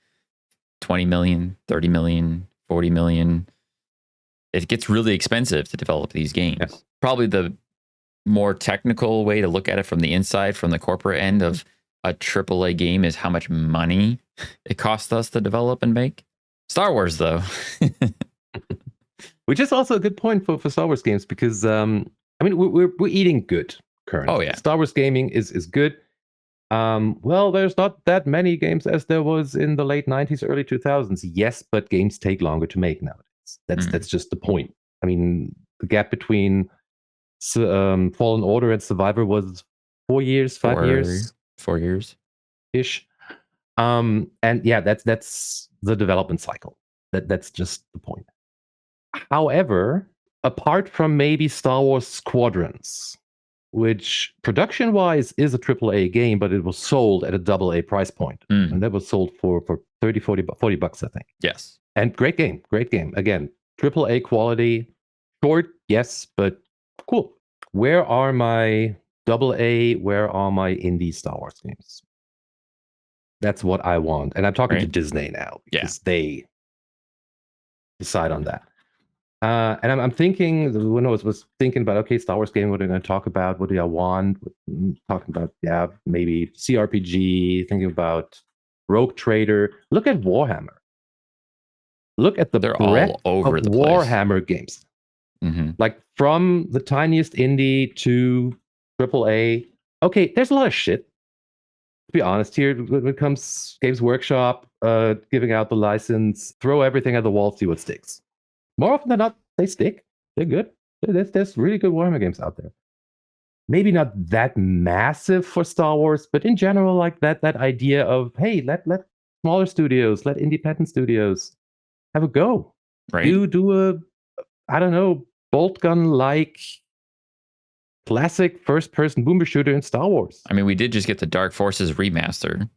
20 million, 30 million, 40 million. It gets really expensive to develop these games. Yeah. Probably the more technical way to look at it from the inside, from the corporate end of a triple A game, is how much money it costs us to develop and make. Star Wars, though. Which is also a good point for Star Wars games, because I mean, we're eating good currently. Oh yeah, Star Wars gaming is good. Well, there's not that many games as there was in the late 90s, early 2000s. Yes, but games take longer to make nowadays. That's just the point. I mean, the gap between Fallen Order and Survivor was 4 years, 5 years, 4 years ish. And yeah, that's the development cycle. That's just the point. However, apart from maybe Star Wars Squadrons, which production-wise is a AAA game, but it was sold at a AA price point. And that was sold for 30, 40 bucks, I think. Yes. And great game. Again, AAA quality. Short, yes, but cool. Where are my AA? Where are my indie Star Wars games? That's what I want. And I'm talking to Right. Disney now Yeah. because they decide on that. And I'm thinking, when I was thinking about, okay, Star Wars game, what are I going to talk about? What do I want? Talking about, yeah, maybe CRPG, thinking about Rogue Trader. Look at Warhammer. Look at the They're breadth all over of the place. Warhammer games. Mm-hmm. Like from the tiniest indie to AAA. Okay, there's a lot of shit. To be honest here, when it comes Games Workshop, giving out the license, throw everything at the wall, see what sticks. More often than not, they stick. They're good. There's really good Warhammer games out there. Maybe not that massive for Star Wars, but in general, like that idea of, hey, let smaller studios, let independent studios have a go. Right. Do a, I don't know, bolt gun like classic first person boomer shooter in Star Wars. I mean, we did just get the Dark Forces remaster,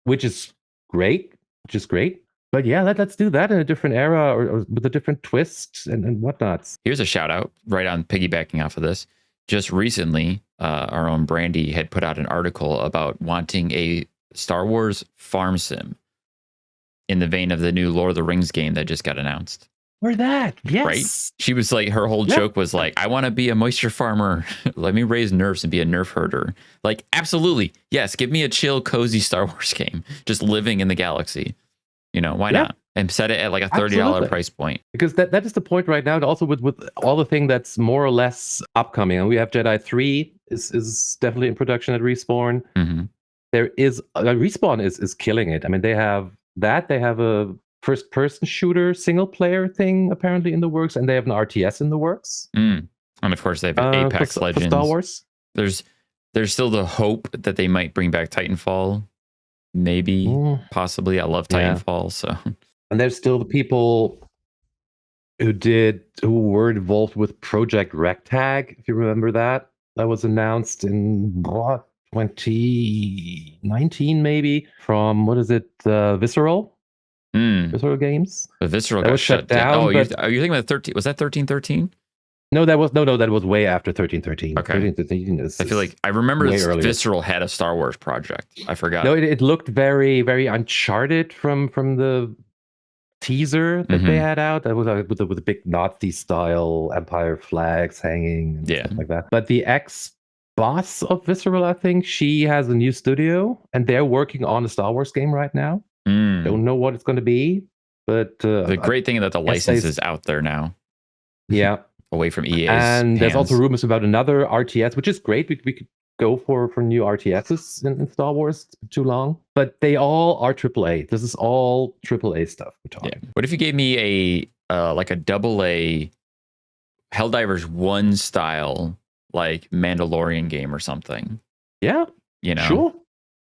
which is great. But yeah, let's do that in a different era or with a different twist and whatnot. Here's a shout out right on piggybacking off of this. Just recently, our own Brandy had put out an article about wanting a Star Wars farm sim in the vein of the new Lord of the Rings game that just got announced. Or that, yes. Right? She was like, her whole joke was like, I want to be a moisture farmer. Let me raise nerfs and be a nerf herder. Like, absolutely. Yes, give me a chill, cozy Star Wars game. Just living in the galaxy. You know, why not? And set it at like a $30 price point. Because that is the point right now. And also with all the thing that's more or less upcoming. And we have Jedi 3 is definitely in production at Respawn. Mm-hmm. There is Respawn is killing it. I mean, they have a first person shooter single player thing apparently in the works, and they have an RTS in the works. And of course they have Apex Legends. For Star Wars. There's still the hope that they might bring back Titanfall. Maybe, possibly. I love Titanfall, so. And there's still the people who were involved with Project Rectag, if you remember that. That was announced in 2019, maybe, from, what is it, Visceral? Visceral Games. The Visceral got shut down. Oh, are you thinking about 13? Was that 1313? No, that was way after 1313. Okay. 1313 is, I feel like I remember Visceral had a Star Wars project. I forgot. No, it looked very, very Uncharted from the teaser that they had out. That was with the big Nazi style Empire flags hanging and stuff like that. But the ex-boss of Visceral, I think, she has a new studio and they're working on a Star Wars game right now. Don't know what it's going to be, but the great thing is that the license is out there now. Yeah. Away from EA's and there's hands. also rumors about another RTS, which is great. We could go for new RTSs in Star Wars. It's been too long, but they all are AAA. This is all AAA stuff we're talking. Yeah. What if you gave me like a AA Helldivers 1 style like Mandalorian game or something? Yeah, you know, sure.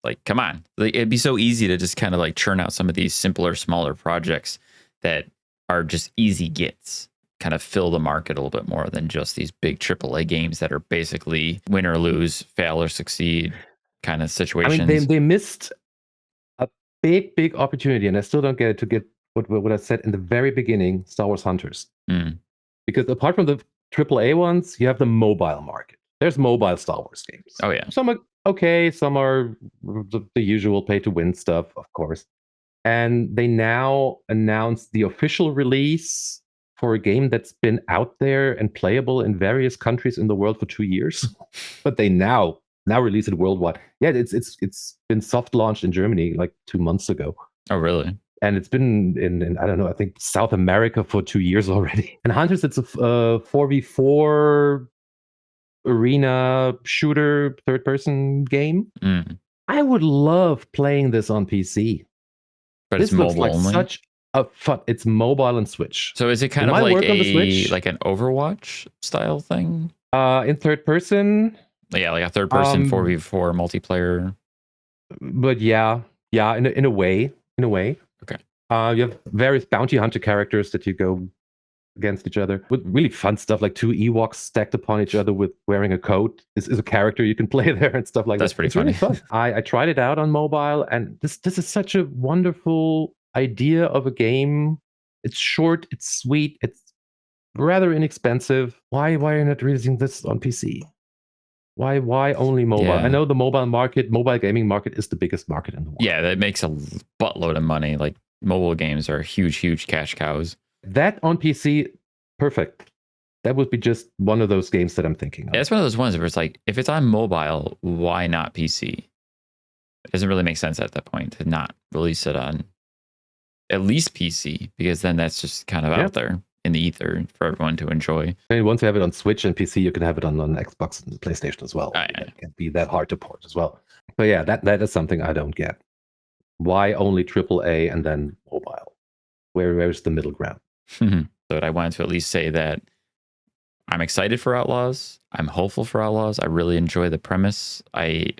Like, come on, like, it'd be so easy to just kind of like churn out some of these simpler, smaller projects that are just easy gets. Kind of fill the market a little bit more than just these big AAA games that are basically win or lose, fail or succeed kind of situations. I mean, they missed a big opportunity, and I still don't get it, to get what I said in the very beginning, Star Wars Hunters. Because apart from the AAA ones, you have the mobile market. There's mobile Star Wars games. Oh, yeah. Some are okay, some are the usual pay-to-win stuff, of course. And they now announced the official release for a game that's been out there and playable in various countries in the world for 2 years, but they now release it worldwide. Yeah, it's been soft launched in Germany like 2 months ago. Oh, really? And it's been in I don't know, I think South America for 2 years already. And Hunters, it's a 4v4 arena shooter third person game. I would love playing this on PC. But it's mobile only? Such a fun. It's mobile and Switch. So is it kind of like an Overwatch style thing? In third person? Yeah, like a third person 4v4 multiplayer. But yeah, in a way. Okay. You have various bounty hunter characters that you go against each other with really fun stuff, like 2 Ewoks stacked upon each other with wearing a coat is a character you can play there and stuff like that. That's pretty funny. Really fun. I tried it out on mobile, and this is such a wonderful idea of a game. It's short, it's sweet, it's rather inexpensive. Why are you not releasing this on PC? Why only mobile? Yeah. I know the mobile gaming market is the biggest market in the world. Yeah, that makes a buttload of money. Like mobile games are huge cash cows. That on PC, perfect. That would be just one of those games that I'm thinking of. Yeah, it's one of those ones where it's like, if it's on mobile, why not PC? It doesn't really make sense at that point to not release it on at least PC, because then that's just kind of out there in the ether for everyone to enjoy. And once you have it on Switch and PC, you can have it on Xbox and PlayStation as well. It can be that hard to port as well. So yeah, that is something I don't get. Why only AAA and then mobile? Where's the middle ground? So I wanted to at least say that I'm excited for Outlaws. I'm hopeful for Outlaws. I really enjoy the premise. I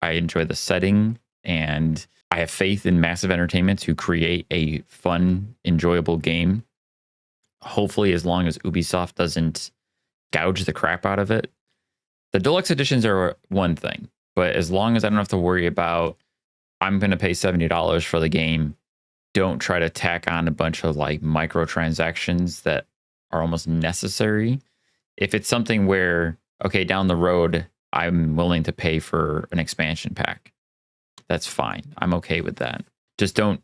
enjoy the setting, and I have faith in Massive Entertainment to create a fun, enjoyable game. Hopefully, as long as Ubisoft doesn't gouge the crap out of it. The deluxe editions are one thing, but as long as I don't have to worry about, I'm going to pay $70 for the game, don't try to tack on a bunch of like microtransactions that are almost necessary. If it's something where, okay, down the road, I'm willing to pay for an expansion pack, that's fine. I'm okay with that. Just don't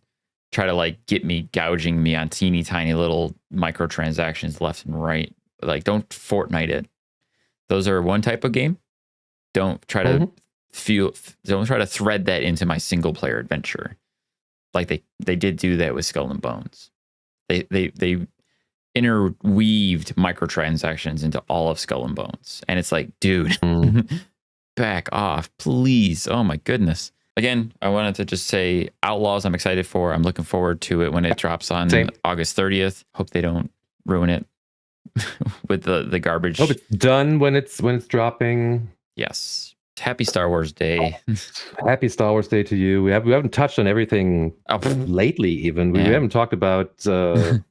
try to like get me gouging me on teeny tiny little microtransactions left and right. Like, don't Fortnite it. Those are one type of game. Don't try to don't try to thread that into my single player adventure. Like they did do that with Skull and Bones. They interweaved microtransactions into all of Skull and Bones. And it's like, dude, back off, please. Oh my goodness. Again, I wanted to just say Outlaws I'm excited for. I'm looking forward to it when it drops on August 30th. Hope they don't ruin it with the garbage. Hope it's done when it's dropping. Yes. Happy Star Wars Day. Happy Star Wars Day to you. We haven't touched on everything lately even. We haven't talked about the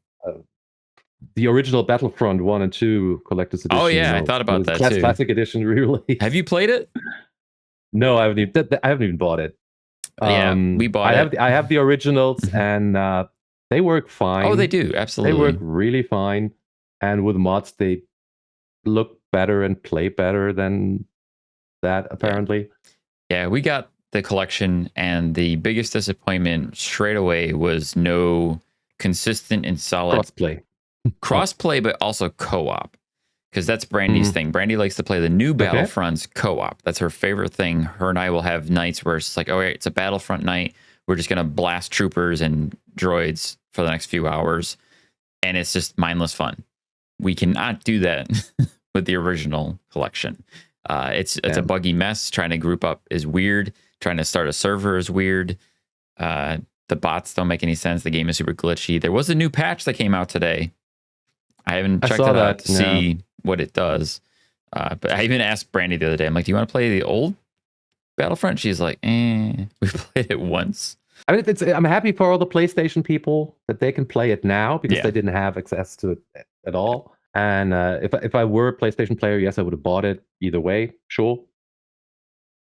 original Battlefront 1 and 2 collector's edition. Oh yeah, I thought about that too. Classic edition re-release. Have you played it? No, I haven't even bought it. We bought it. I have the originals, and they work fine. Oh, they do, absolutely. They work really fine, and with mods, they look better and play better than that. Apparently, yeah. We got the collection, and the biggest disappointment straight away was no consistent and solid crossplay, but also co-op. Because that's Brandy's thing. Brandy likes to play the new Battlefronts co-op. That's her favorite thing. Her and I will have nights where it's like, oh, it's a Battlefront night. We're just going to blast troopers and droids for the next few hours. And it's just mindless fun. We cannot do that with the original collection. It's a buggy mess. Trying to group up is weird. Trying to start a server is weird. The bots don't make any sense. The game is super glitchy. There was a new patch that came out today. I haven't checked it out to see what it does. But I even asked Brandy the other day, I'm like, do you want to play the old Battlefront? She's like, we played it once. I mean, I'm happy for all the PlayStation people that they can play it now because they didn't have access to it at all. And if I were a PlayStation player, yes, I would have bought it either way, sure.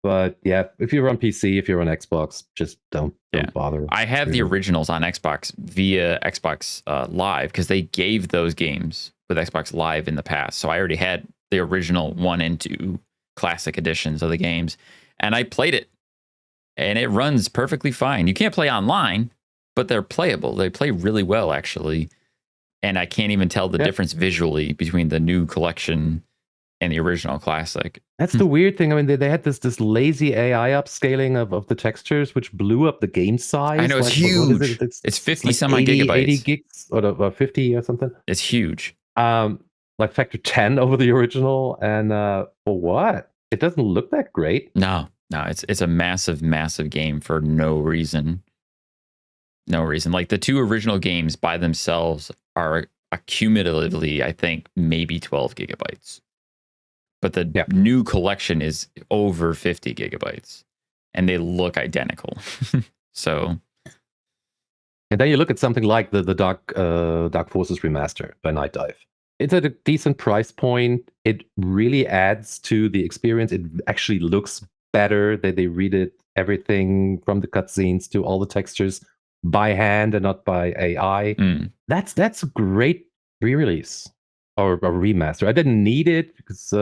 But yeah, if you're on PC, if you're on Xbox, just don't bother. I have the originals on Xbox via Xbox Live because they gave those games with Xbox Live in the past. So I already had the original 1 and 2 classic editions of the games, and I played it, and it runs perfectly fine. You can't play online, but they're playable. They play really well, actually. And I can't even tell the difference visually between the new collection and the original classic. That's the weird thing. I mean, they had this lazy AI upscaling of the textures, which blew up the game size. I know, it's huge. It's 50 some odd gigabytes. 80 gigs or 50 or something. It's huge. Like factor 10 over the original. And for what? It doesn't look that great. No, it's a massive game for no reason. No reason. Like the two original games by themselves are cumulatively, I think, maybe 12 gigabytes. But the new collection is over 50 gigabytes, and they look identical. So, and then you look at something like the Dark Forces remaster by Night Dive. It's at a decent price point. It really adds to the experience. It actually looks better. They redid everything from the cutscenes to all the textures by hand and not by AI. That's a great re-release. Or a remaster. I didn't need it because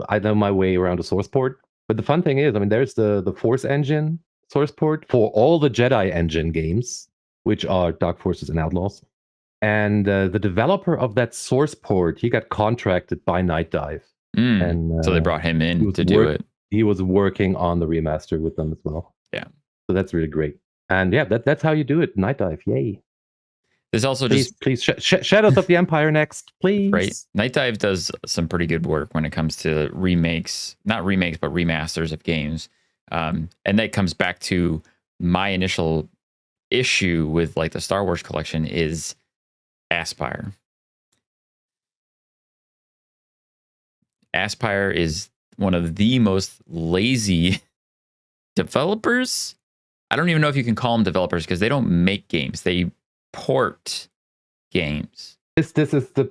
I know my way around a source port. But the fun thing is, I mean, there's the Force engine source port for all the Jedi engine games, which are Dark Forces and Outlaws. And the developer of that source port, he got contracted by Night Dive. And so they brought him in to do it. He was working on the remaster with them as well. Yeah. So that's really great. And yeah, that's how you do it. Night Dive, yay. There's also please Shadows of the Empire next, please. Right. Night Dive does some pretty good work when it comes to remakes, not remakes, but remasters of games. And that comes back to my initial issue with like the Star Wars collection is Aspyr. Aspyr is one of the most lazy developers. I don't even know if you can call them developers because they don't make games. They port games. This is the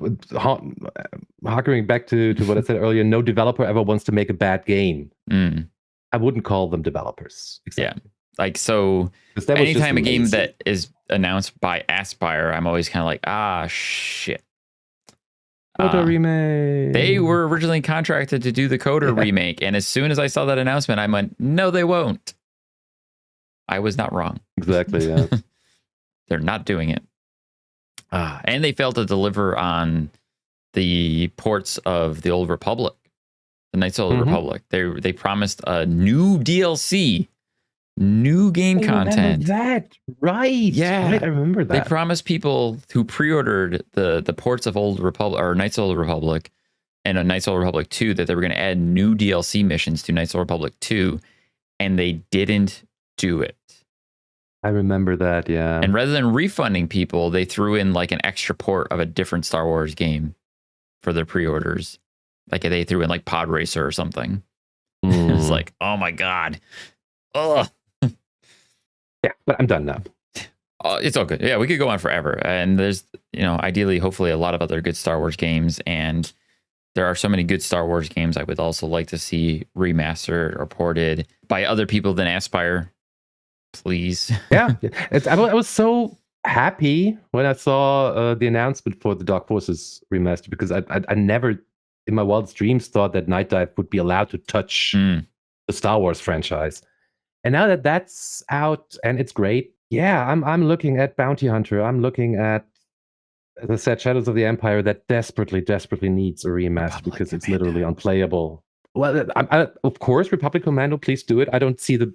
harkening back to what I said earlier. No developer ever wants to make a bad game. I wouldn't call them developers. Exactly. Yeah. Like, so anytime a game that is announced by Aspyr, I'm always kind of like, shit. Coda remake. They were originally contracted to do the Coda remake. And as soon as I saw that announcement, I went, no, they won't. I was not wrong. Exactly, yeah. They're not doing it. And they failed to deliver on the ports of the Old Republic, the Knights of the Old Republic. They promised a new DLC, new game content. That right? Yeah, right, I remember that. They promised people who pre-ordered the ports of Old Republic or Knights of the Old Republic and a Knights of the Old Republic 2 that they were going to add new DLC missions to Knights of the Old Republic 2, and they didn't do it. I remember that, yeah. And rather than refunding people, they threw in like an extra port of a different Star Wars game for their pre-orders. Like they threw in like Pod Racer or something. It's like, oh my God. Ugh. Yeah, but I'm done now. It's all good. Yeah, we could go on forever. And there's, ideally, hopefully a lot of other good Star Wars games. And there are so many good Star Wars games I would also like to see remastered or ported by other people than Aspyr. Please. Yeah. I was so happy when I saw the announcement for the Dark Forces remaster because I never in my wildest dreams thought that Night Dive would be allowed to touch the Star Wars franchise. And now that that's out and it's great, yeah, I'm looking at Bounty Hunter. I'm looking at, as I said, Shadows of the Empire that desperately needs a remaster because it's literally unplayable. Well, of course, Republic Commando, please do it. I don't see the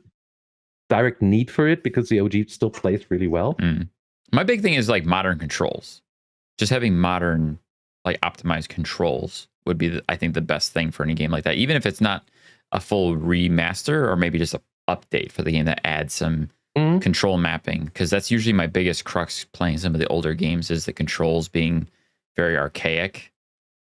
direct need for it because the OG still plays really well. My big thing is like modern controls. Just having modern, like optimized controls would be, I think, the best thing for any game like that. Even if it's not a full remaster or maybe just an update for the game that adds some control mapping, because that's usually my biggest crux playing some of the older games is the controls being very archaic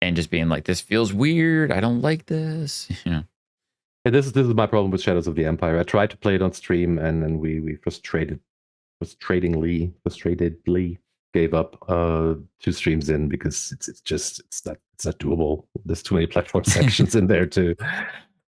and just being like, this feels weird. I don't like this. Yeah, this is my problem with Shadows of the Empire. I tried to play it on stream, and then we frustratedly gave up 2 streams in because it's not doable. There's too many platform sections in there to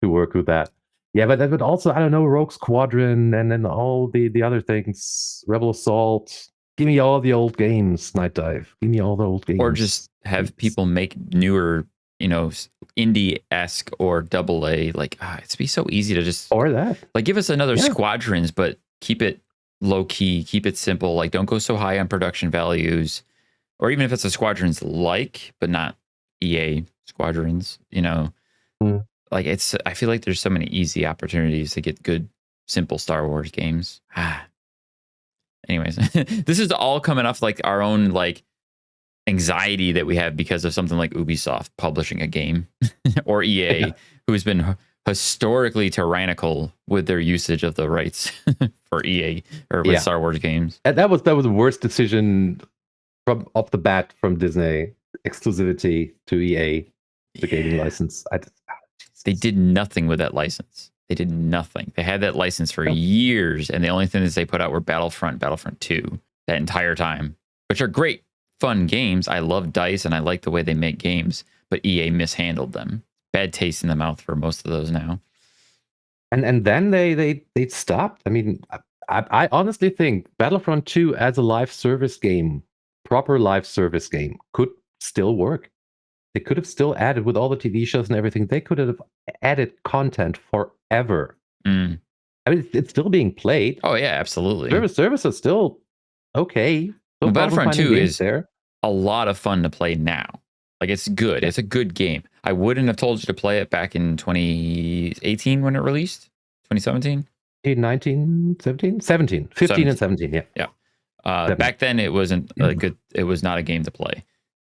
work with that. Yeah, but also I don't know, Rogue Squadron and then all the other things, Rebel Assault. Give me all the old games, Night Dive. Give me all the old games. Or just have people make newer, indie-esque or AA, like it'd be so easy to just or that like give us another Squadrons, but keep it low key, keep it simple, like don't go so high on production values, or even if it's a Squadrons like but not EA Squadrons, like I feel like there's so many easy opportunities to get good simple Star Wars games. Anyways, this is all coming off like our own like anxiety that we have because of something like Ubisoft publishing a game or EA, who's been historically tyrannical with their usage of the rights for EA or with Star Wars games. And that was the worst decision from off the bat from Disney, exclusivity to EA, the gaming license. They did nothing with that license. They did nothing. They had that license for years, and the only thing that they put out were Battlefront 2 that entire time, which are great, fun games. I love DICE, and I like the way they make games, but EA mishandled them. Bad taste in the mouth for most of those now. And then they stopped. I mean, I honestly think Battlefront 2 as a live service game, proper live service game, could still work. They could have still added, with all the TV shows and everything, they could have added content forever. Mm. I mean, it's still being played. Oh yeah, absolutely. Service is still okay. Well, Battlefront 2 is there. a lot of fun to play now. Like, it's good. It's a good game. I wouldn't have told you to play it back in 2018 when it released. 2017? 19, 17? 17. 15 and 17, yeah. Back then, it wasn't a good. It was not a game to play.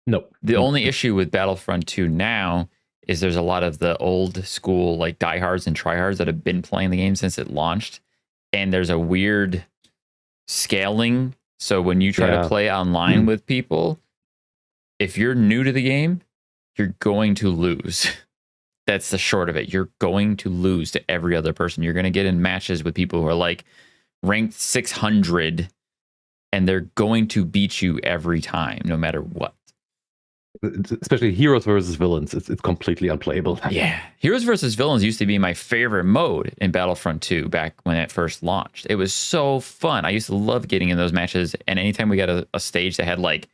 Nope. The only issue with Battlefront 2 now is there's a lot of the old school like diehards and tryhards that have been playing the game since it launched, and there's a weird scaling. So when you try to play online with people, if you're new to the game, you're going to lose. That's the short of it. You're going to lose to every other person. You're going to get in matches with people who are like ranked 600, and they're going to beat you every time, no matter what. Especially heroes versus villains. It's completely unplayable. Yeah. Heroes versus villains used to be my favorite mode in Battlefront 2 back when it first launched. It was so fun. I used to love getting in those matches. And anytime we got a stage that had like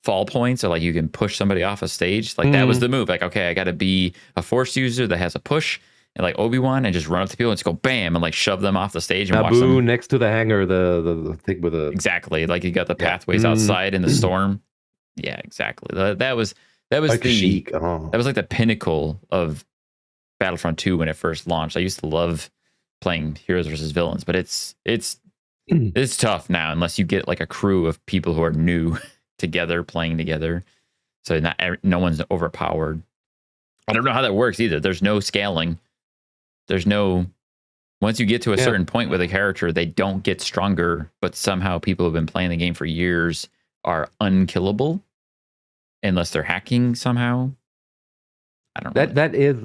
fall points, or like you can push somebody off a stage, like that was the move. Like, okay, I got to be a force user that has a push, and like Obi-Wan, and just run up to people and just go bam and like shove them off the stage and watch them. Next to the hangar, the thing with the... Exactly. Like you got the pathways outside in the storm. Yeah, exactly. That was like the that was like the pinnacle of Battlefront 2 when it first launched. I used to love playing heroes versus villains, but it's tough now unless you get like a crew of people who are new together playing together. So no one's overpowered. I don't know how that works either. There's no scaling. Once you get to a certain point with a character, they don't get stronger, but somehow people who have been playing the game for years are unkillable unless they're hacking somehow. I don't know. That is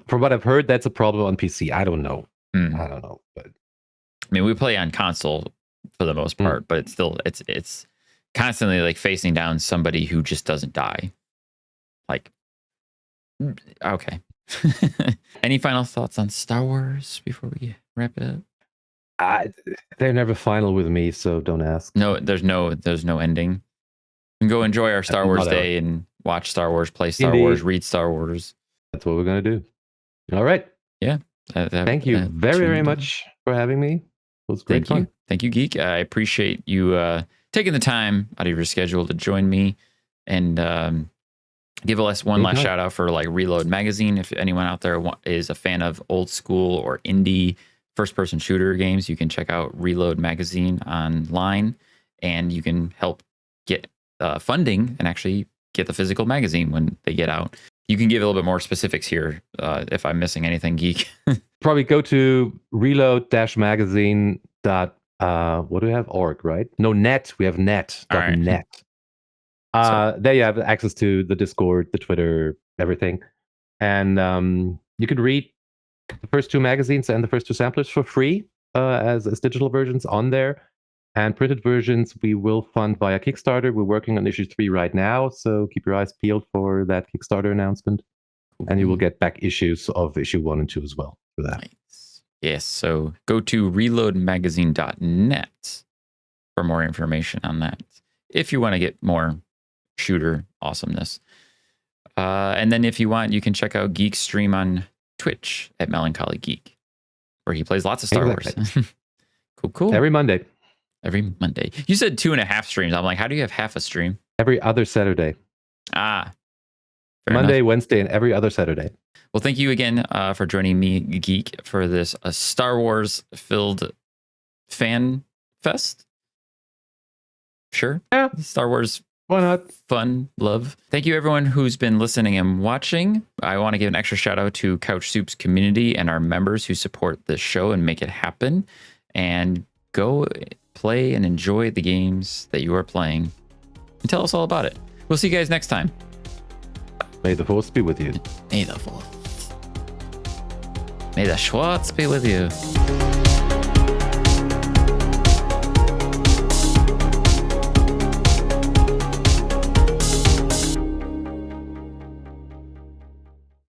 from what I've heard, that's a problem on PC. I don't know. I don't know. But I mean, we play on console for the most part, but it's still it's constantly like facing down somebody who just doesn't die. Like, okay. Any final thoughts on Star Wars before we wrap it up? They're never final with me, so don't ask. No, there's no ending. We can go enjoy our Star Wars day and watch Star Wars, play Star Wars, read Star Wars. That's what we're gonna do. All right. Yeah. Thank you very much for having me. It was great fun. Thank you, Geek. I appreciate you taking the time out of your schedule to join me, and give us one last shout out for like Reload Magazine. If anyone out there is a fan of old school or indie first-person shooter games, you can check out Reload Magazine online, and you can help get funding and actually get the physical magazine when they get out. You can give a little bit more specifics here if I'm missing anything, Geek. Probably go to reload-magazine. What do we have? Org, right? No, net. We have net. Right. Net. There you have access to the Discord, the Twitter, everything. And you can read the first two magazines and the first two samplers for free as digital versions on there. And printed versions we will fund via Kickstarter. We're working on issue 3 right now, so keep your eyes peeled for that Kickstarter announcement. And you will get back issues of issue 1 and 2 as well for that. Nice. Yes, so go to reloadmagazine.net for more information on that if you want to get more shooter awesomeness. And then if you want, you can check out Geek's stream on Twitch at Melancholygeek, where he plays lots of Star Wars. Cool. Every Monday. You said 2.5 streams. I'm like, how do you have half a stream? Every other Saturday. Monday, enough. Wednesday, and every other Saturday. Well, thank you again for joining me, Geek, for this Star Wars-filled fan fest. Sure. Yeah. Star Wars. Why not? Fun, love. Thank you, everyone who's been listening and watching. I want to give an extra shout out to CouchSoup's community and our members who support this show and make it happen. And go play and enjoy the games that you are playing and tell us all about it. We'll see you guys next time. May the Force be with you. May the Force. May the Schwartz be with you.